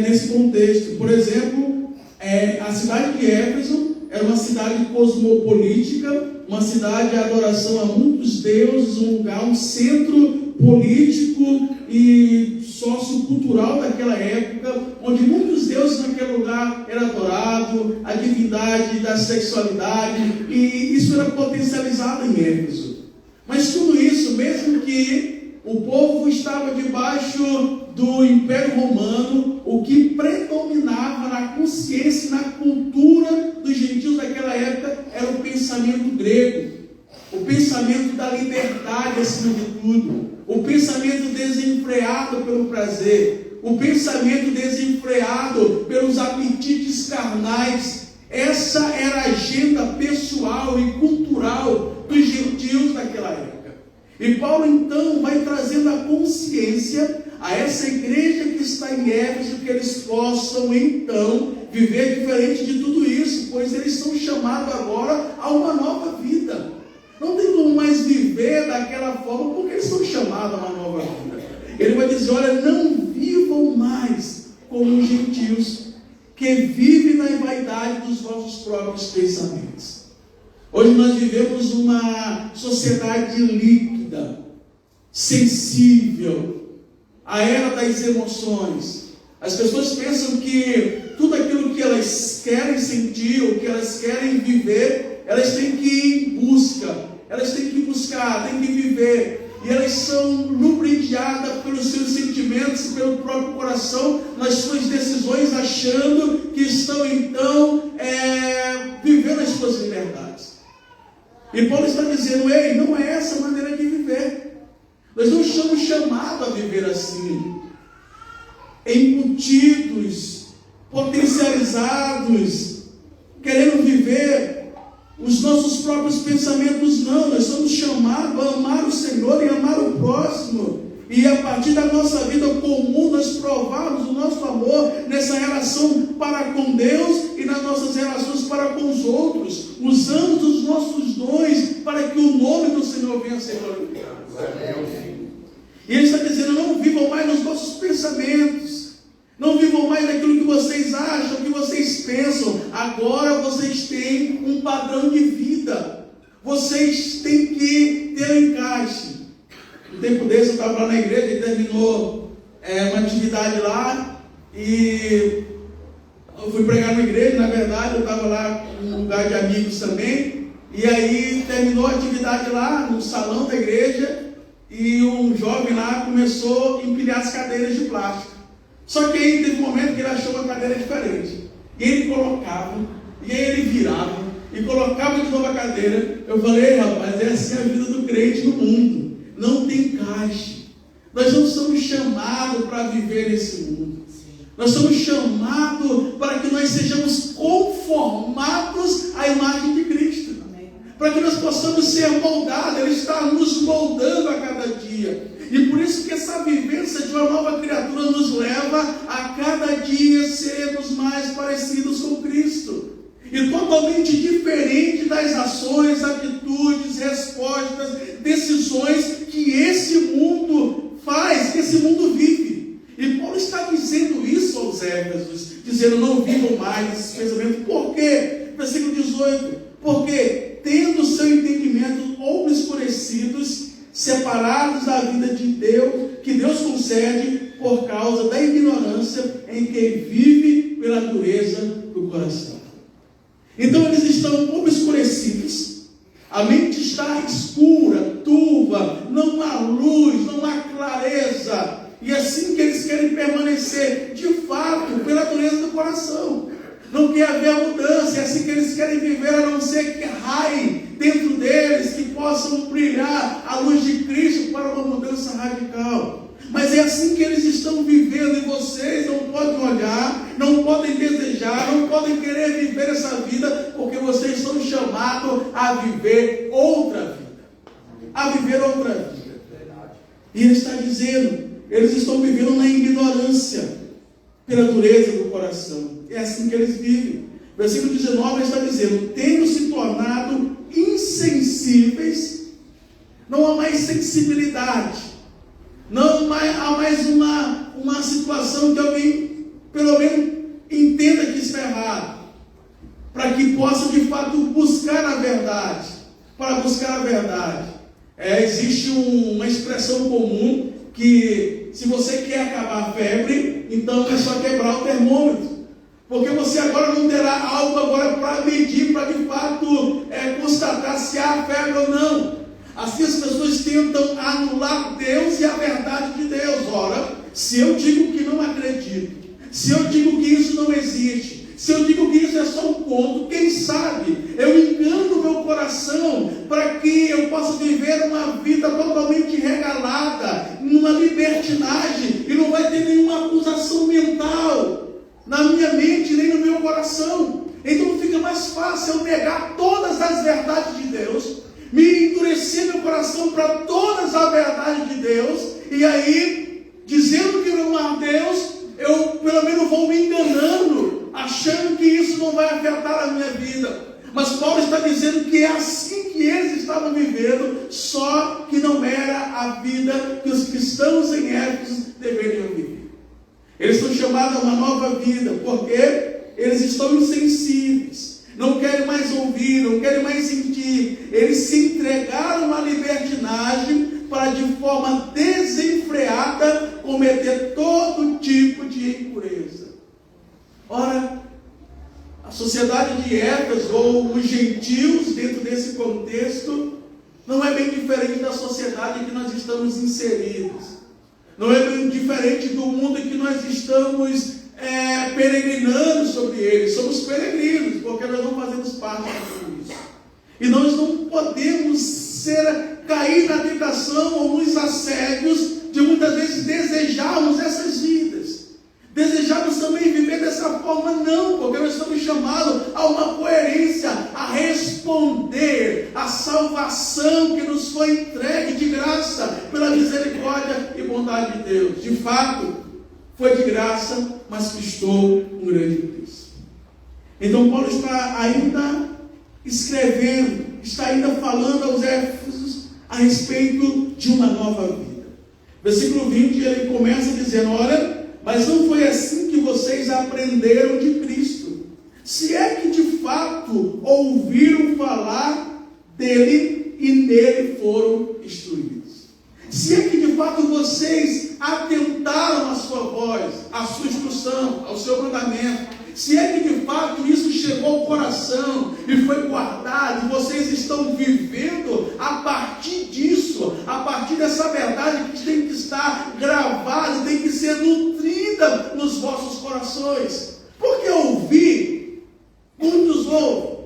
nesse contexto. Por exemplo, a cidade de Éfeso era uma cidade cosmopolítica, uma cidade de adoração a muitos deuses, um lugar, um centro político e sociocultural daquela época, onde muitos deuses naquele lugar eram adorados, a divindade da sexualidade, e isso era potencializado em Éfeso. Mas tudo isso, mesmo que o povo estava debaixo do Império Romano, o que predominava na consciência e na cultura dos gentios daquela época era o pensamento grego, o pensamento da liberdade acima de tudo, o pensamento desenfreado pelo prazer, o pensamento desenfreado pelos apetites carnais. Essa era a agenda pessoal e cultural dos gentios daquela época. E Paulo então vai trazendo a consciência a essa igreja que está em Éfeso, que eles possam então viver diferente de tudo isso, pois eles são chamados agora a uma nova vida. Não tem como mais viver daquela forma, porque eles são chamados a uma nova vida. Ele vai dizer: olha, não vivam mais como os gentios, que vivem na vaidade dos vossos próprios pensamentos. Hoje nós vivemos uma sociedade líquida, sensível, a era das emoções. As pessoas pensam que tudo aquilo que elas querem sentir, ou que elas querem viver, elas têm que ir em busca, elas têm que buscar, têm que viver. E elas são lubrificadas pelos seus sentimentos e pelo próprio coração, nas suas decisões, achando que estão então vivendo as suas liberdades. E Paulo está dizendo: ei, não é essa a maneira de viver. Nós não somos chamados a viver assim, embutidos, potencializados, querendo viver os nossos próprios pensamentos. Não, nós somos chamados a amar o Senhor e amar o próximo. E a partir da nossa vida comum, nós provarmos o nosso amor nessa relação para com Deus e nas nossas relações para com os outros, usando os nossos dons para que o nome do Senhor venha a ser glorificado. E ele está dizendo: não vivam mais nos vossos pensamentos, não vivam mais daquilo que vocês acham, que vocês pensam. Agora vocês têm um padrão de vida, vocês têm que ter um encaixe. No tempo desse eu estava lá na igreja e terminou uma atividade lá, e eu fui pregar na igreja. Na verdade eu estava lá num lugar de amigos também, e aí terminou a atividade lá no salão da igreja, e um jovem lá começou a empilhar as cadeiras de plástico. Só que aí teve um momento que ele achou uma cadeira diferente, e ele colocava, e aí ele virava e colocava de novo a cadeira. Eu falei: rapaz, é assim a vida do crente no mundo, não tem encaixe. Nós não somos chamados para viver nesse mundo, nós somos chamados para que nós sejamos conformados à imagem de Cristo, para que nós possamos ser moldados. Ele está nos moldando a cada dia. E por isso que essa vivência de uma nova criatura nos leva a cada dia sermos mais parecidos com Cristo. E totalmente diferente das ações, atitudes, respostas, decisões que esse mundo faz, que esse mundo vive. E dizendo: não vivam mais esses pensamentos. Por quê? Versículo 18: porque tendo seu entendimento obscurecidos, separados da vida de Deus, que Deus concede por causa da ignorância em que vive pela dureza do coração. Então eles estão obscurecidos, a mente está escura, turva, não há luz, não há clareza, e assim que eles querem permanecer, de fato, pela dureza do coração. Não quer haver a mudança, é assim que eles querem viver, a não ser que raie dentro deles, que possam brilhar a luz de Cristo para uma mudança radical. Mas é assim que eles estão vivendo, e vocês não podem olhar, não podem desejar, não podem querer viver essa vida, porque vocês são chamados a viver outra vida. A viver outra vida. E ele está dizendo, eles estão vivendo na ignorância, pela dureza do coração. É assim que eles vivem. Versículo 19 está dizendo: tendo se tornado insensíveis, não há mais sensibilidade, não há mais uma situação que alguém, pelo menos, entenda que está errado, para que possa de fato buscar a verdade. Para buscar a verdade, existe uma expressão comum que, se você quer acabar a febre, então é só quebrar o termômetro. Porque você agora não terá algo agora para medir, para de fato constatar se há febre ou não. Assim as pessoas tentam anular Deus e a verdade de Deus. Ora, se eu digo que não acredito, se eu digo que isso não existe, se eu digo que isso é só um conto, quem sabe eu engano o meu coração para que eu possa viver uma vida totalmente regalada, numa libertinagem, e não vai ter nenhuma acusação mental na minha mente, nem no meu coração. Então fica mais fácil eu negar todas as verdades de Deus, me endurecer meu coração para todas as verdades de Deus, e aí, dizendo que não há Deus, eu pelo menos vou me enganando, achando que isso não vai afetar a minha vida. Mas Paulo está dizendo que é assim que eles estavam vivendo, só que não era a vida que os cristãos em Éfeso deveriam viver. Eles estão chamados a uma nova vida, porque eles estão insensíveis, não querem mais ouvir, não querem mais sentir. Eles se entregaram à libertinagem para, de forma desenfreada, cometer todo tipo de impureza. Ora, a sociedade de Éfeso, ou os gentios, dentro desse contexto, não é bem diferente da sociedade em que nós estamos inseridos. Não é bem diferente do mundo em que nós estamos peregrinando sobre ele. Somos peregrinos, porque nós não fazemos parte de tudo isso. E nós não podemos cair na tentação ou nos assédios de muitas vezes desejarmos essas vidas. Desejarmos também viver dessa forma, não, porque nós estamos chamados a uma coerência, a responder à salvação que nos foi entregue de graça, pela misericórdia e bondade de Deus. De fato, foi de graça, mas custou um grande preço. Então Paulo está ainda escrevendo, está ainda falando aos Éfesos a respeito de uma nova vida. Versículo 20, ele começa dizendo: olha, mas não foi assim que vocês aprenderam de Cristo, se é que de fato ouviram falar dele e nele foram instruídos. Se é que de fato vocês atentaram à sua voz, à sua instrução, ao seu mandamento, se é que de fato isso chegou ao coração e foi guardado, e vocês estão vivendo a partir disso, a partir dessa verdade que tem que estar gravada, tem que ser nutrida nos vossos corações. Porque ouvir, muitos ouvem.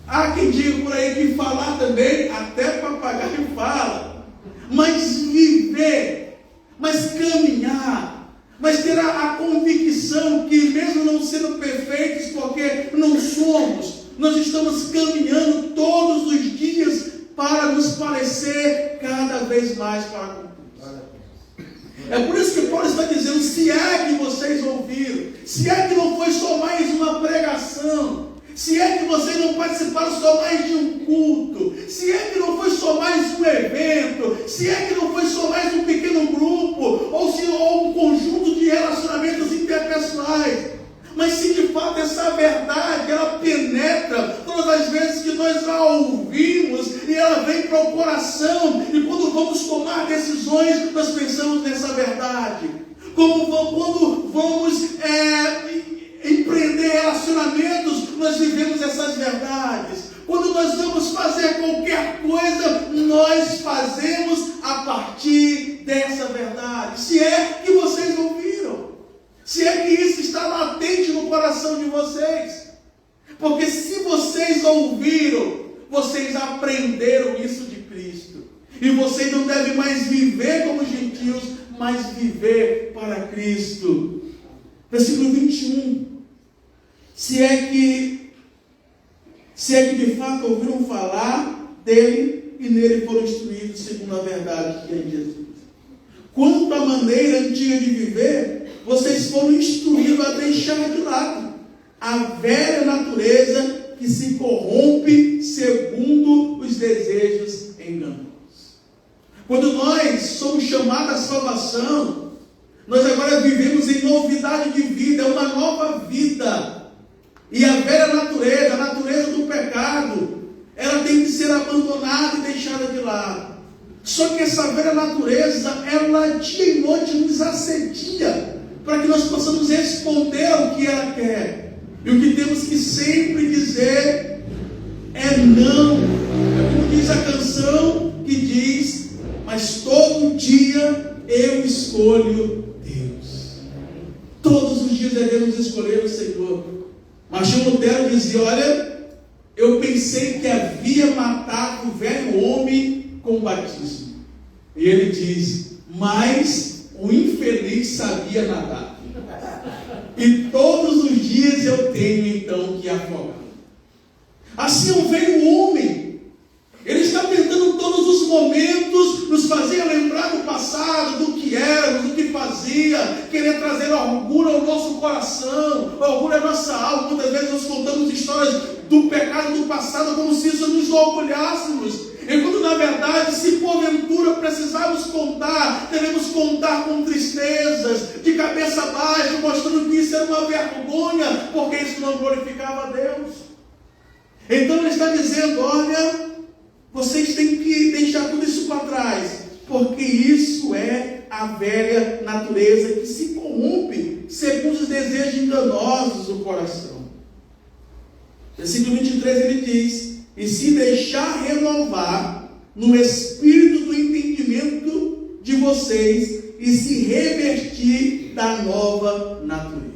Há quem diga por aí que falar também, até papagaio fala. Mas viver, mas caminhar, mas ter a convicção que, mesmo não sendo perfeitos, porque não somos, nós estamos caminhando todos os dias para nos parecer cada vez mais para com Deus. É por isso que Paulo está dizendo: se é que vocês ouviram, se é que não foi só mais uma pregação, se é que vocês não participaram só mais de um culto, se é que não foi só mais um evento, se é que não foi só mais um pequeno grupo, ou um conjunto de relacionamentos relacionamentos interpessoais. Mas se de fato essa verdade, ela penetra todas as vezes que nós a ouvimos e ela vem para o coração, e quando vamos tomar decisões, nós pensamos nessa verdade. Quando vamos empreender relacionamentos, nós vivemos essas verdades. Quando nós vamos fazer qualquer coisa, nós fazemos a partir dessa verdade. Se é que vocês ouviram. Se é que isso está latente no coração de vocês. Porque se vocês ouviram, vocês aprenderam isso de Cristo. E vocês não devem mais viver como gentios, mas viver para Cristo. Versículo 21. Se é que de fato ouviram falar dele e nele foram instruídos segundo a verdade que é em Jesus. Quanto à maneira antiga de viver, vocês foram instruídos a deixar de lado a velha natureza que se corrompe segundo os desejos enganosos. Quando nós somos chamados à salvação, nós agora vivemos em novidade de vida, é uma nova vida. E a velha natureza, a natureza do pecado, ela tem que ser abandonada e deixada de lado. Só que essa velha natureza, ela dia e noite nos assedia, para que nós possamos responder ao que ela quer. E o que temos que sempre dizer é não. É como diz a canção que diz: mas todo dia eu escolho Deus. Todos os dias devemos escolher o Senhor. Martinho Lutero dizia: olha, eu pensei que havia matado o velho homem com o batismo. E ele diz: mas o infeliz sabia nadar. E todos os dias eu tenho então que afogar. Assim o velho homem, ele está tentando todos os momentos nos fazer lembrar do passado, do que éramos, do que fazia, querer trazer orgulho ao nosso coração, orgulho à nossa alma. Muitas vezes nós contamos histórias do pecado do passado como se isso nos orgulhássemos. Enquanto na verdade, se porventura precisarmos contar, devemos contar com tristezas, de cabeça baixa, mostrando que isso era uma vergonha, porque isso não glorificava a Deus. Então ele está dizendo: olha, vocês têm que deixar tudo isso para trás, porque isso é a velha natureza que se corrompe segundo os desejos enganosos do coração. Versículo 23 ele diz: e se deixar renovar no espírito do entendimento de vocês e se revertir da nova natureza.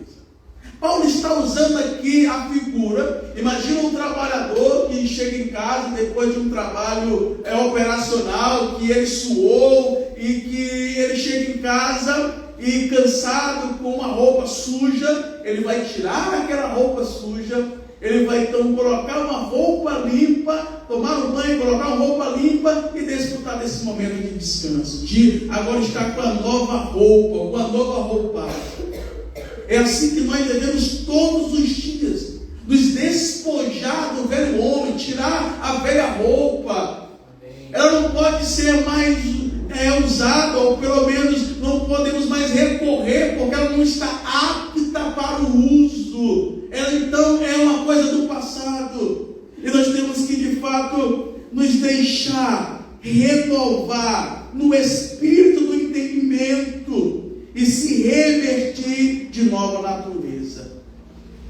Paulo está usando aqui a figura. Imagina um trabalhador que chega em casa depois de um trabalho operacional, que ele suou e que ele chega em casa e cansado, com uma roupa suja, ele vai tirar aquela roupa suja. Ele vai então colocar uma roupa limpa, tomar um banho, colocar uma roupa limpa e desfrutar desse momento de descanso. De agora estar com a nova roupa, com a nova roupagem. É assim que nós devemos todos os dias nos despojar do velho homem, tirar a velha roupa. Ela não pode ser mais usada, ou pelo menos não podemos mais recorrer, porque ela não está apta para o uso. Ela então é uma coisa do passado. E nós temos que de fato nos deixar renovar no espírito do entendimento e se revertir de nova natureza,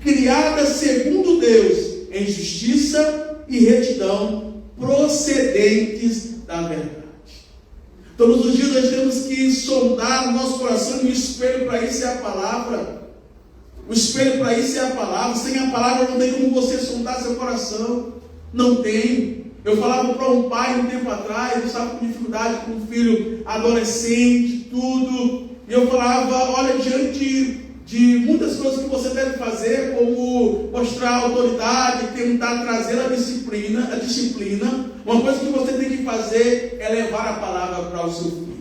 criada segundo Deus em justiça e retidão, procedentes da verdade. Todos os dias nós temos que sondar o nosso coração, e o espelho para isso é a palavra. O espelho para isso é a palavra. Sem a palavra não tem como você sondar seu coração. Não tem. Eu falava para um pai um tempo atrás, eu estava com dificuldade com um filho adolescente, tudo. E eu falava: olha, diante de muitas coisas que você deve fazer, como mostrar autoridade, tentar trazer a disciplina, uma coisa que você tem que fazer é levar a palavra para o seu filho.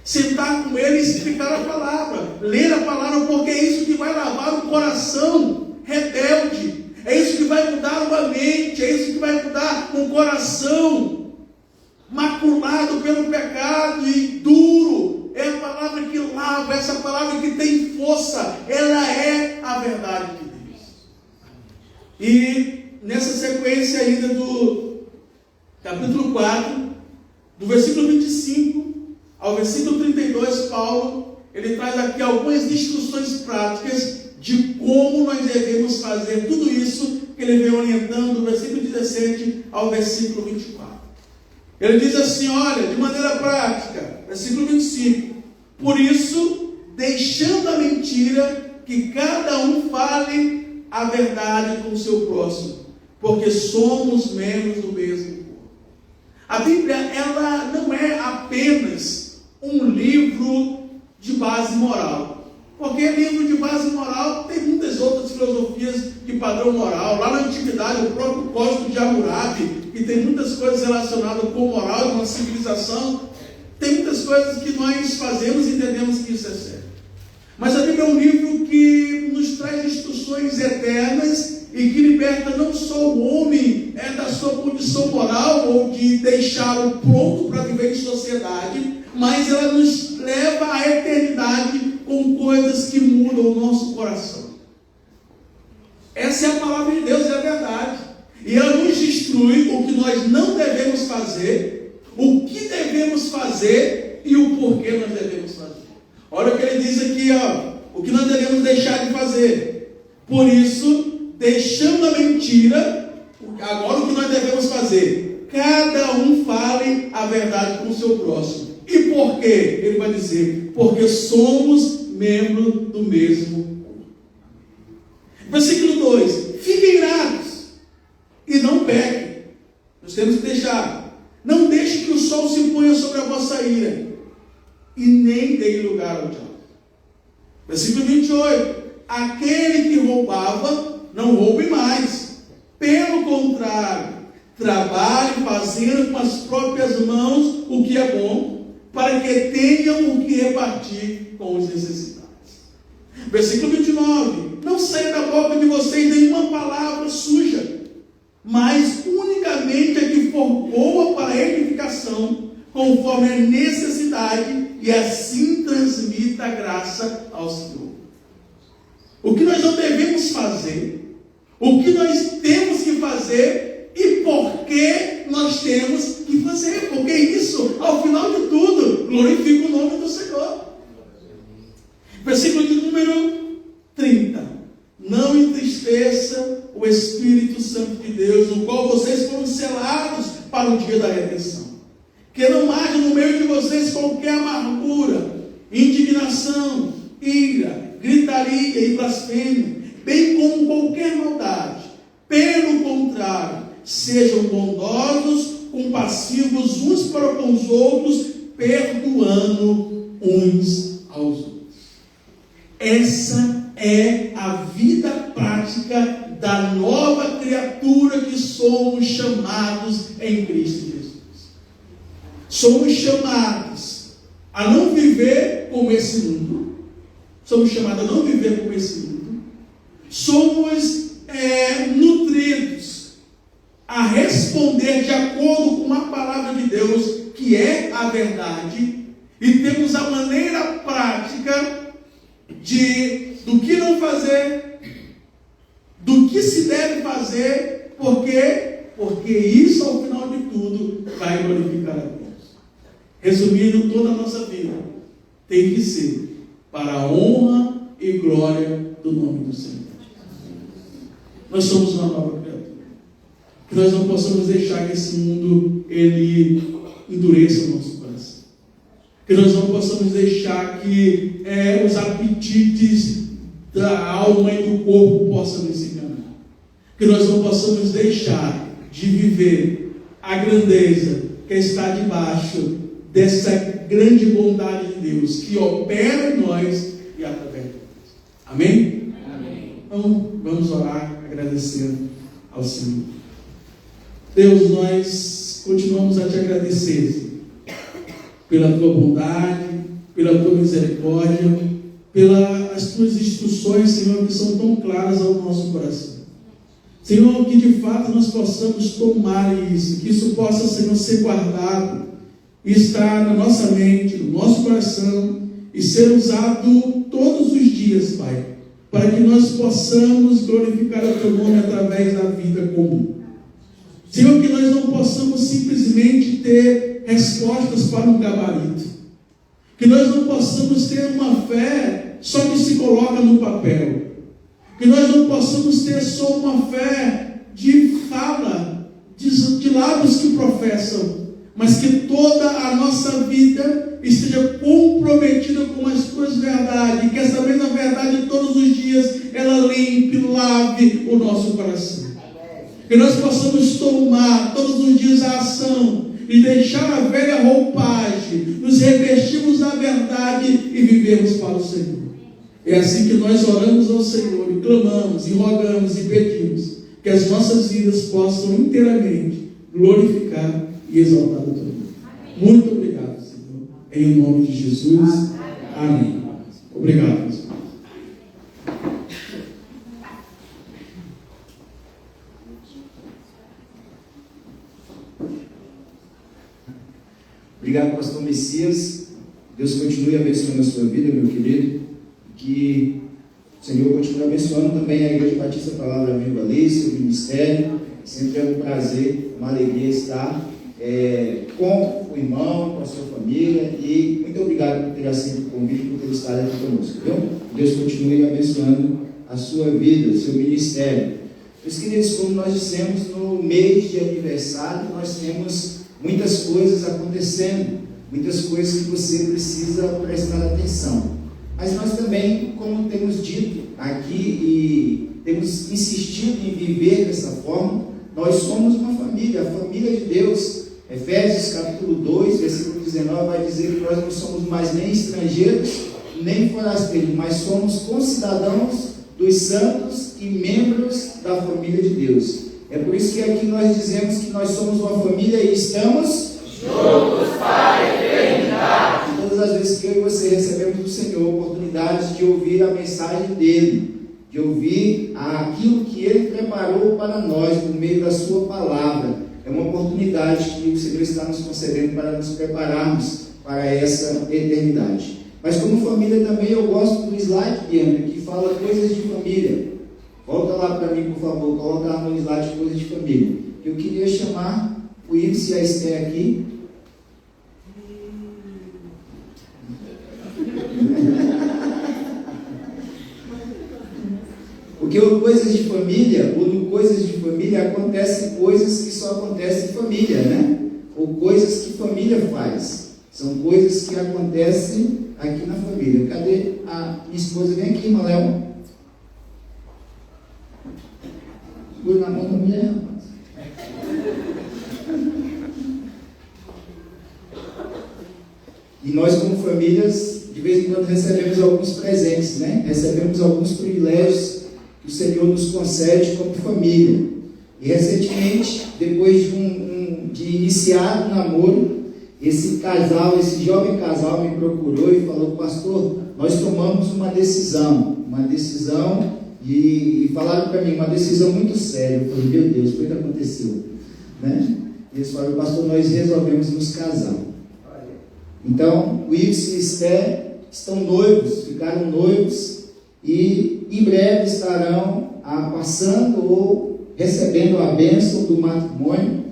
Sentar com ele e explicar a palavra, ler a palavra, porque é isso que vai lavar o coração rebelde, é isso que vai mudar uma mente, é isso que vai mudar um coração maculado pelo pecado e duro. É a palavra que lava, é essa palavra que tem força, ela é a verdade de Deus. E nessa sequência ainda do capítulo 4, do versículo 25 ao versículo 32, Paulo, ele traz aqui algumas instruções práticas de como nós devemos fazer tudo isso que ele vem orientando do versículo 17 ao versículo 24. Ele diz assim, olha, de maneira prática, versículo 25, por isso, deixando a mentira, que cada um fale a verdade com o seu próximo, porque somos membros do mesmo corpo. A Bíblia, ela não é apenas um livro de base moral, porque livro de base moral tem muitas outras filosofias de padrão moral. Lá na antiguidade, o próprio Código de Hammurabi, que tem muitas coisas relacionadas com moral de uma civilização, tem muitas coisas que nós fazemos e entendemos que isso é certo. Mas a Bíblia é um livro que nos traz instruções eternas e que liberta não só o homem da sua condição moral ou de deixá-lo pronto para viver em sociedade, mas ela nos leva à eternidade com coisas que mudam o nosso coração. Essa é a palavra de Deus, é a verdade. E ela nos instrui o que nós não devemos fazer, o que devemos fazer e o porquê nós devemos fazer. Olha o que ele diz aqui, ó, o que nós devemos deixar de fazer. Por isso, deixando a mentira, agora o que nós devemos fazer? Cada um fale a verdade com o seu próximo. E por quê? Ele vai dizer, porque somos membros do mesmo corpo. Versículo 2, fiquem irados e não pequem. Nós temos que deixar. Não deixe que o sol se ponha sobre a vossa ira e nem dê lugar ao diabo. Versículo 28, aquele que roubava, não roube mais. Pelo contrário, trabalhe fazendo com as próprias mãos o que é bom, para que tenham o que repartir com os necessitados. Versículo 29, não saia da boca de vocês nenhuma palavra suja, mas unicamente a que for boa para a edificação, conforme a necessidade, e assim transmita a graça ao Senhor. O que nós não devemos fazer, o que nós temos que fazer e por que nós temos que fazer, porque isso, ao final de tudo, glorifica o nome do Senhor. Versículo de número 30. Não entristeça o Espírito Santo de Deus, no qual vocês foram selados para o dia da redenção. Que não haja no meio de vocês qualquer amargura, indignação, ira, gritaria e blasfêmia, bem como qualquer maldade. Pelo contrário, sejam bondosos, compassivos uns para com os outros, perdoando uns aos outros. Essa é a vida prática da nova criatura que somos chamados em Cristo Jesus. Somos chamados a não viver como esse mundo. Somos chamados a não viver como esse mundo. Somos nutridos a responder de acordo com a palavra de Deus, que é a verdade, e temos a maneira prática do que não fazer, do que se deve fazer, porque isso, ao final de tudo, vai glorificar a Deus. Resumindo, toda a nossa vida tem que ser para a honra e glória do nome do Senhor. Nós somos uma nova criatura. Que nós não possamos deixar que esse mundo ele endureça o nosso coração. Que nós não possamos deixar que os apetites da alma e do corpo possam nos enganar. Que nós não possamos deixar de viver a grandeza que está debaixo dessa grande bondade de Deus, que opera em nós e através de nós. Amém? Amém. Então, vamos orar agradecendo ao Senhor. Deus, nós continuamos a te agradecer pela tua bondade, pela tua misericórdia, pelas tuas instruções, Senhor, que são tão claras ao nosso coração. Senhor, que de fato nós possamos tomar isso, que isso possa, Senhor, ser guardado e estar na nossa mente, no nosso coração, e ser usado todos os dias, Pai, para que nós possamos glorificar o Teu nome através da vida comum. Senhor, que nós não possamos simplesmente ter respostas para um gabarito, que nós não possamos ter uma fé só que se coloca no papel, que nós não possamos ter só uma fé de fala, de lábios que professam, mas que toda a nossa vida esteja comprometida com as tuas verdades, que essa mesma verdade todos os dias ela limpe, lave o nosso coração, que nós possamos tomar todos os dias a ação e deixar a velha roupagem, nos revestirmos da verdade e vivermos para o Senhor. É assim que nós oramos ao Senhor e clamamos e rogamos e pedimos que as nossas vidas possam inteiramente glorificar e exaltar o Teu nome. Muito obrigado, Senhor. Em nome de Jesus. Amém. Obrigado, Senhor. Obrigado, pastor Messias. Deus continue abençoando a sua vida, meu querido. Que o Senhor continue abençoando também a Igreja Batista Palavra Viva ali, seu ministério. Sempre é um prazer, uma alegria estar com o irmão, com a sua família. E muito obrigado por ter aceito o convite, por ter estado aqui conosco. Viu? Deus continue abençoando a sua vida, o seu ministério. Meus queridos, como nós dissemos, no mês de aniversário, nós temos muitas coisas acontecendo, muitas coisas que você precisa prestar atenção. Mas nós também, como temos dito aqui e temos insistido em viver dessa forma, nós somos uma família, a família de Deus. Efésios capítulo 2, versículo 19 vai dizer que nós não somos mais nem estrangeiros, nem forasteiros, mas somos concidadãos dos santos e membros da família de Deus. É por isso que aqui nós dizemos que nós somos uma família e estamos juntos para a eternidade. Todas as vezes que eu e você recebemos do Senhor oportunidades de ouvir a mensagem dEle, de ouvir aquilo que Ele preparou para nós por meio da Sua palavra, é uma oportunidade que o Senhor está nos concedendo para nos prepararmos para essa eternidade. Mas como família também eu gosto do slide, Bianca, que fala coisas de família. Volta lá para mim, por favor, coloca lá no slide coisas de família. Eu queria chamar o Ives e a Esther aqui. Porque no Coisas de Família, ou no Coisas de Família, acontecem coisas que só acontecem em família, né? Ou coisas que família faz. São coisas que acontecem aqui na família. Cadê a minha esposa? Vem aqui, Maléu. Segura na mão da mulher, rapaz. E nós, como famílias, de vez em quando recebemos alguns presentes, né? Recebemos alguns privilégios que o Senhor nos concede como família. E recentemente, depois de iniciar o namoro, esse jovem casal me procurou e falou: pastor, nós tomamos uma decisão e falaram para mim, uma decisão muito séria. Eu falei: meu Deus, o que aconteceu? Né? E eles falaram: pastor, nós resolvemos nos casar. Então, o Ives e Esther estão noivos, ficaram noivos e em breve estarão passando ou recebendo a bênção do matrimônio.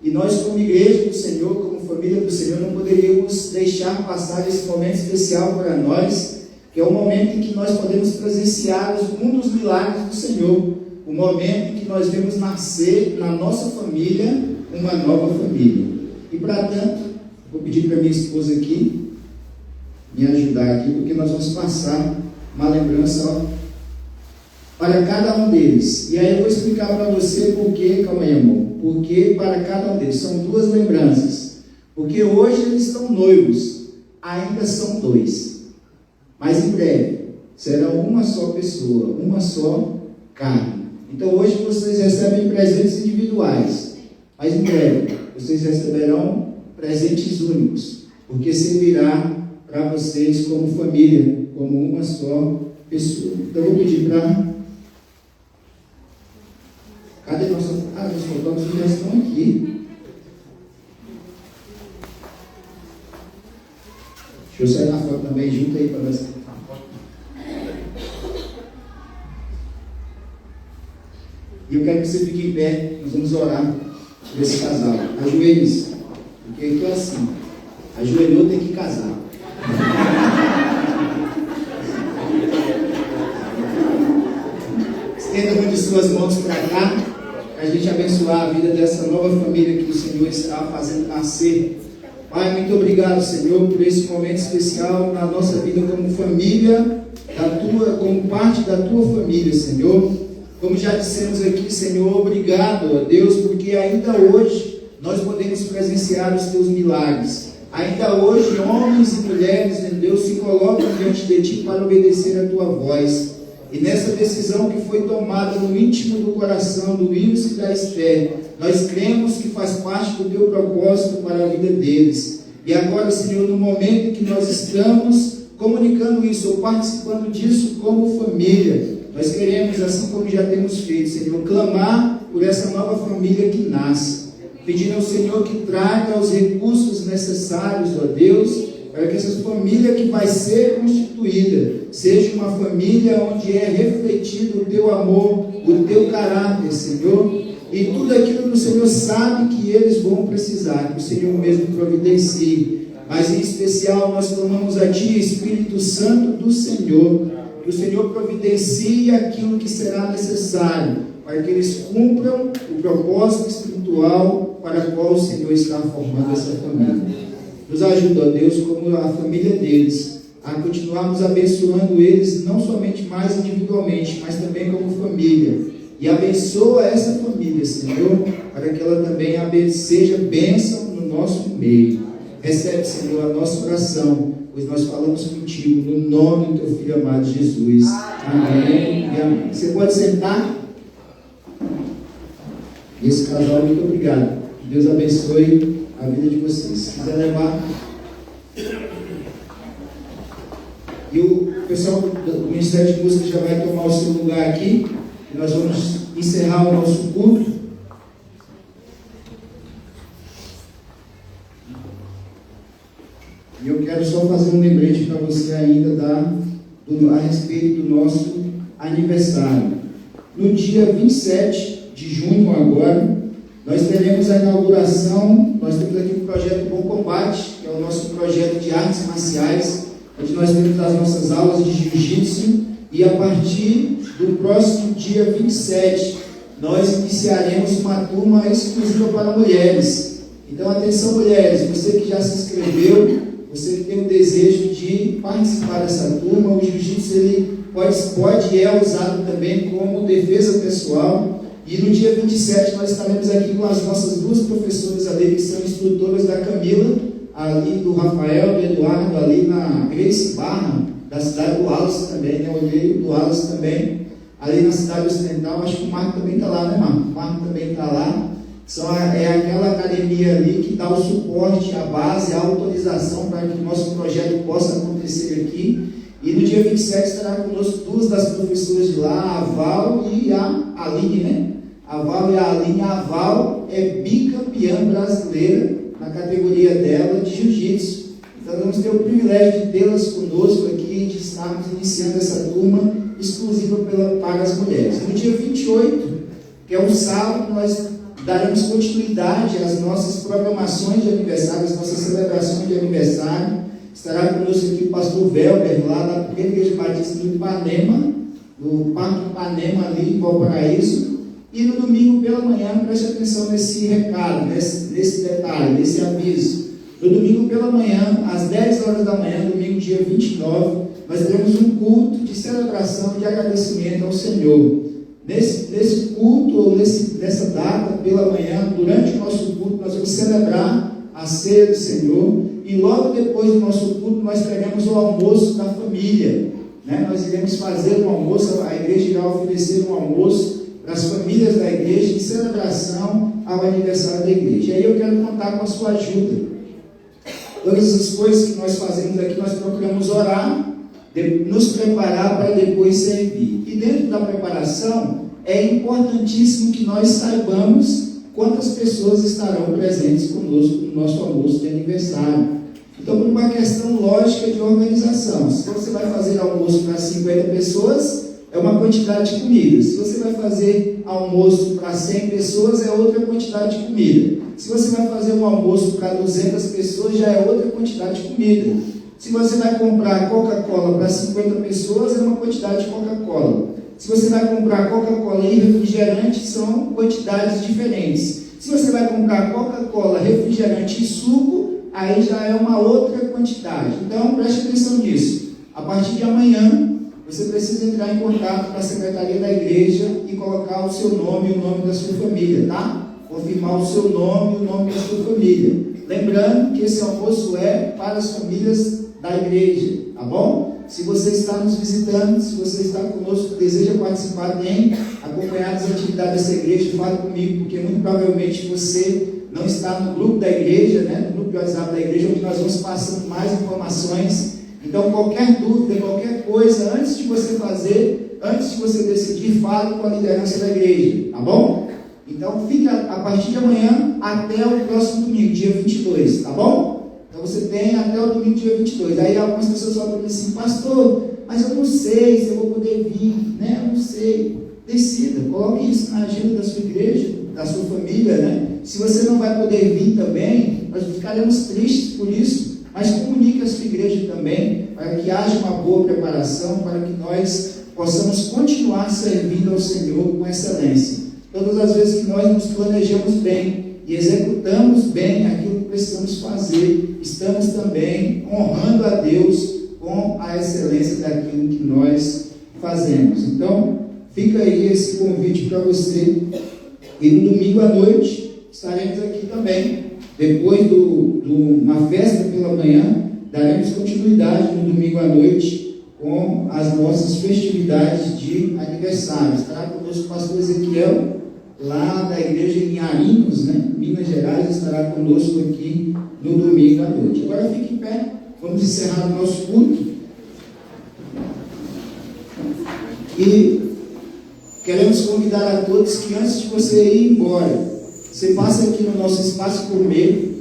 E nós, como igreja do Senhor, como família do Senhor, não poderíamos deixar passar esse momento especial para nós, que é o momento em que nós podemos presenciar um dos milagres do Senhor, o momento em que nós vemos nascer na nossa família uma nova família. E para tanto, vou pedir para minha esposa aqui me ajudar aqui, porque nós vamos passar uma lembrança para cada um deles. E aí eu vou explicar para você por que, calma aí, amor, por que para cada um deles. São duas lembranças. Porque hoje eles estão noivos, ainda são dois. Mas em breve serão uma só pessoa, uma só carne. Então hoje vocês recebem presentes individuais, mas em breve vocês receberão presentes únicos, porque servirá para vocês como família, como uma só pessoa. Então eu vou pedir para... Cadê os fotógrafos já estão aqui. Deixa Deixa eu sair na foto também, junto aí para nós. E eu quero que você fique em pé, nós vamos orar por esse casal. Ajoelhe-se, porque aqui é assim, ajoelhou tem que casar. Estenda uma de suas mãos para cá, para a gente abençoar a vida dessa nova família que o Senhor está fazendo nascer. Pai, muito obrigado, Senhor, por esse momento especial na nossa vida como família, como parte da tua família, Senhor. Como já dissemos aqui, Senhor, obrigado a Deus, porque ainda hoje nós podemos presenciar os teus milagres. Ainda hoje, homens e mulheres, meu Deus, se colocam diante de ti para obedecer a tua voz. E nessa decisão que foi tomada no íntimo do coração do Wilson e da Esther, nós cremos que faz parte do teu propósito para a vida deles. E agora, Senhor, no momento que nós estamos comunicando isso, ou participando disso como família, nós queremos, assim como já temos feito, Senhor, clamar por essa nova família que nasce, pedindo ao Senhor que traga os recursos necessários, ó Deus, para que essa família que vai ser constituída seja uma família onde é refletido o teu amor, o teu caráter, Senhor, e tudo aquilo que o Senhor sabe que eles vão precisar, que o Senhor mesmo providencie. Mas em especial nós clamamos a Ti, Espírito Santo do Senhor, que o Senhor providencie aquilo que será necessário para que eles cumpram o propósito espiritual para o qual o Senhor está formando essa família. Nos ajuda, ó Deus, como a família deles, a continuarmos abençoando eles, não somente mais individualmente, mas também como família. E abençoa essa família, Senhor, para que ela também seja bênção no nosso meio. Recebe, Senhor, a nossa oração, pois nós falamos contigo no nome do teu Filho amado Jesus. Amém e amém. Você pode sentar? Esse casal, muito obrigado. Que Deus abençoe a vida de vocês. Se quiser levar. E o pessoal do Ministério de Música já vai tomar o seu lugar aqui. E nós vamos encerrar o nosso culto. E eu quero só fazer um lembrete para você ainda a respeito do nosso aniversário. No dia 27 de junho agora, nós teremos a inauguração. Nós temos aqui o projeto Bom Combate, que é o nosso projeto de artes marciais, onde nós temos as nossas aulas de jiu-jitsu, e a partir do próximo dia 27, nós iniciaremos uma turma exclusiva para mulheres. Então, atenção, mulheres, você que já se inscreveu, você que tem o desejo de participar dessa turma, o jiu-jitsu ele pode e é usado também como defesa pessoal. E no dia 27 nós estaremos aqui com as nossas duas professoras ali, que são instrutoras da Camila, ali do Rafael, do Eduardo, ali na Grace Barra, da cidade do Wallace também, né? Olhei do Wallace também, ali na cidade ocidental. Acho que o Marco também está lá, né, Marco? O Marco também está lá. É aquela academia ali que dá o suporte, a base, a autorização para que o nosso projeto possa acontecer aqui. E no dia 27 estará conosco duas das professoras de lá, a Val e a Aline, né? A Val e a Aline. A Val é bicampeã brasileira na categoria dela de jiu-jitsu. Então vamos ter o privilégio de tê-las conosco aqui, de estarmos iniciando essa turma exclusiva para as mulheres. No dia 28, que é um sábado, nós daremos continuidade às nossas programações de aniversário, às nossas celebrações de aniversário. Estará conosco aqui o pastor Velber, lá da primeira igreja batista do Ipanema, do Parque Ipanema, ali em Valparaíso. E no domingo pela manhã, preste atenção nesse recado, nesse detalhe, nesse aviso. No domingo pela manhã, às 10 horas da manhã, domingo dia 29, nós teremos um culto de celebração, de agradecimento ao Senhor. Nesse culto, ou nessa data, pela manhã, durante o nosso culto, nós vamos celebrar a ceia do Senhor. E logo depois do nosso culto, nós teremos o almoço da família, né? Nós iremos fazer um almoço, a igreja irá oferecer um almoço para as famílias da igreja, em celebração ao aniversário da igreja. E aí eu quero contar com a sua ajuda. Todas as coisas que nós fazemos aqui, nós procuramos orar, nos preparar para depois servir. E dentro da preparação, é importantíssimo que nós saibamos quantas pessoas estarão presentes conosco no nosso almoço de aniversário. Então, por uma questão lógica de organização, se você vai fazer almoço para 50 pessoas, é uma quantidade de comida. Se você vai fazer almoço para 100 pessoas, é outra quantidade de comida. Se você vai fazer um almoço para 200 pessoas, já é outra quantidade de comida. Se você vai comprar Coca-Cola para 50 pessoas, é uma quantidade de Coca-Cola. Se você vai comprar Coca-Cola e refrigerante, são quantidades diferentes. Se você vai comprar Coca-Cola, refrigerante e suco, aí já é uma outra quantidade. Então, preste atenção nisso. A partir de amanhã, você precisa entrar em contato com a secretaria da igreja e colocar o seu nome e o nome da sua família, tá? Confirmar o seu nome e o nome da sua família. Lembrando que esse almoço é para as famílias da igreja, tá bom? Se você está nos visitando, se você está conosco, deseja participar, vem acompanhar as atividades dessa igreja, fale comigo, porque muito provavelmente você não está no grupo da igreja, né? No grupo de WhatsApp da igreja, onde nós vamos passando mais informações. Então, qualquer dúvida, qualquer coisa, antes de você fazer, antes de você decidir, fale com a liderança da igreja, tá bom? Então, fica a partir de amanhã até o próximo domingo, dia 22, tá bom? Então, você tem até o domingo, dia 22. Aí, algumas pessoas falam assim, pastor, mas eu não sei se eu vou poder vir, né? Eu não sei. Decida, coloque isso na agenda da sua igreja, da sua família, né? Se você não vai poder vir também, nós ficaremos tristes por isso. Mas comunique a sua igreja também, para que haja uma boa preparação, para que nós possamos continuar servindo ao Senhor com excelência. Todas as vezes que nós nos planejamos bem e executamos bem aquilo que precisamos fazer, estamos também honrando a Deus com a excelência daquilo que nós fazemos. Então, fica aí esse convite para você. E no domingo à noite estaremos aqui também. Depois de uma festa pela manhã, daremos continuidade no domingo à noite com as nossas festividades de aniversário. Estará conosco o pastor Ezequiel, lá da igreja em Arinos, né? Minas Gerais, estará conosco aqui no domingo à noite. Agora fique em pé, vamos encerrar o nosso culto. E queremos convidar a todos que antes de você ir embora, você passa aqui no nosso espaço gourmet.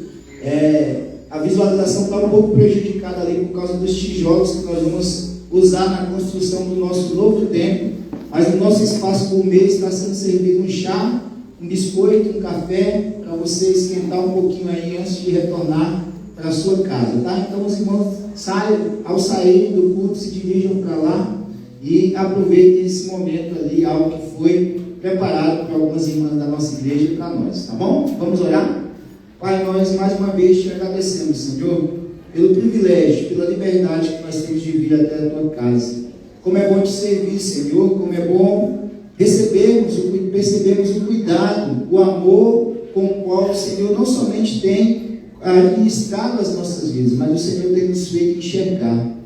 A visualização está um pouco prejudicada ali por causa dos tijolos que nós vamos usar na construção do nosso novo templo. Mas no nosso espaço gourmet está sendo servido um chá, um biscoito, um café, para você esquentar um pouquinho aí antes de retornar para a sua casa, tá? Então os irmãos ao saírem do culto, se dirijam para lá e aproveitem esse momento ali, algo que foi preparado para algumas irmãs da nossa igreja e para nós, tá bom? Vamos orar? Pai, nós mais uma vez te agradecemos, Senhor, pelo privilégio, pela liberdade que nós temos de vir até a tua casa. Como é bom te servir, Senhor, como é bom percebermos o cuidado, o amor com o qual o Senhor não somente tem administrado as nossas vidas, mas o Senhor tem nos feito enxergar.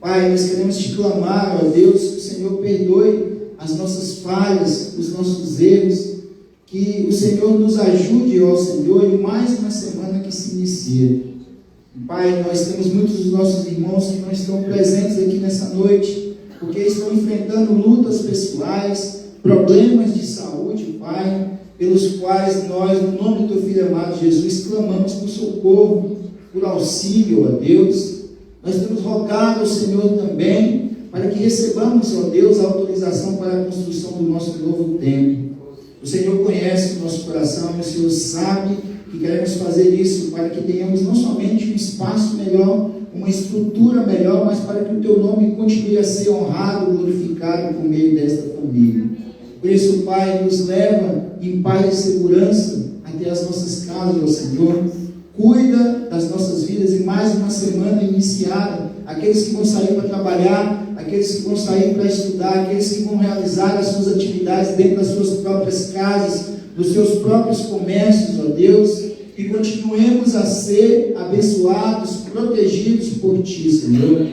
Pai, nós queremos te clamar, ó Deus, que o Senhor perdoe as nossas falhas, os nossos erros, que o Senhor nos ajude, ó Senhor, em mais uma semana que se inicia. Pai, nós temos muitos dos nossos irmãos que não estão presentes aqui nessa noite, porque estão enfrentando lutas pessoais, problemas de saúde, Pai, pelos quais nós, no nome do teu Filho amado Jesus, clamamos por socorro, por auxílio, ó Deus. Nós temos rogado ao Senhor também, para que recebamos, ó Deus, a autorização para a construção do nosso novo templo. O Senhor conhece o nosso coração e o Senhor sabe que queremos fazer isso para que tenhamos não somente um espaço melhor, uma estrutura melhor, mas para que o teu nome continue a ser honrado, glorificado por meio desta família. Por isso, Pai, nos leva em paz e segurança até as nossas casas, ó Senhor. Cuida das nossas vidas em mais uma semana iniciada. Aqueles que vão sair para trabalhar, aqueles que vão sair para estudar, aqueles que vão realizar as suas atividades dentro das suas próprias casas, dos seus próprios comércios, ó Deus, e continuemos a ser abençoados, protegidos por Ti, Senhor.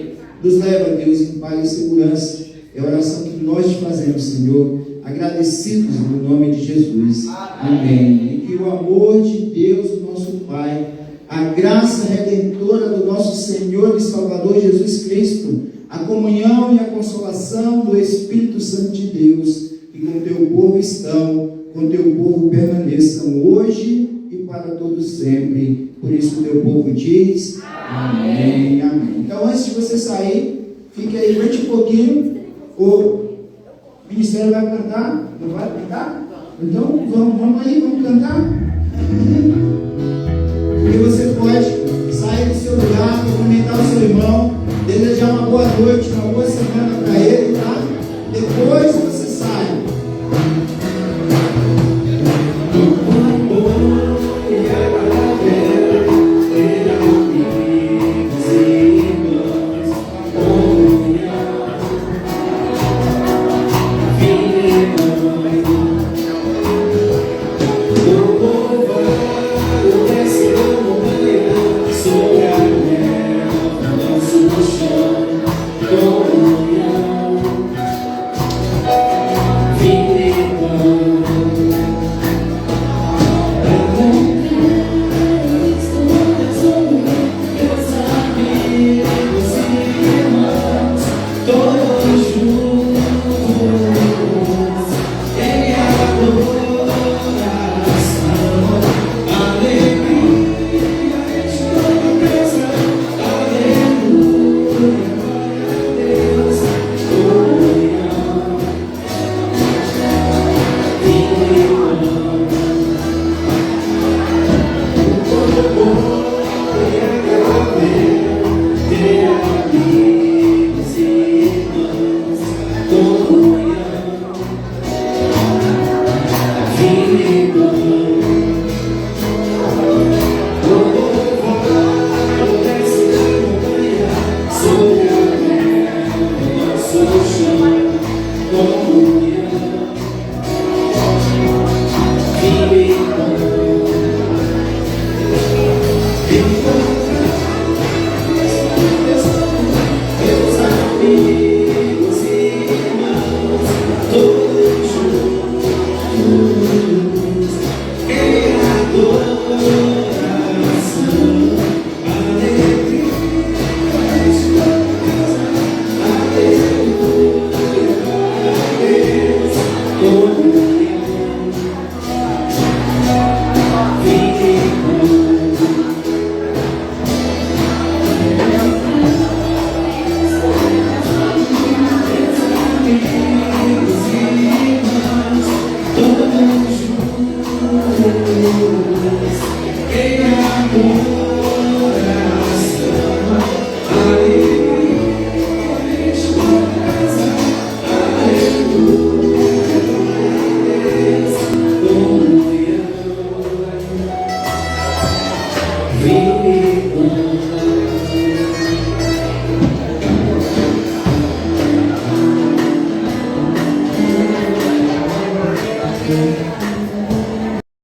Nos leva, Deus, em paz e segurança. É a oração que nós te fazemos, Senhor, agradecidos no nome de Jesus. Amém. E que o amor de Deus, o nosso Pai, a graça redentora do nosso Senhor e Salvador Jesus Cristo, a comunhão e a consolação do Espírito Santo de Deus, que com o teu povo estão, com o teu povo permaneçam hoje e para todos sempre. Por isso o teu povo diz: Amém. Amém, amém. Então, antes de você sair, fique aí, aguente um pouquinho. O ministério vai cantar? Não vai cantar? Então, vamos aí, vamos cantar? E você pode sair do seu lugar, cumprimentar o seu irmão, desejar uma boa noite, uma boa semana para ele, tá? Depois você sai. Todos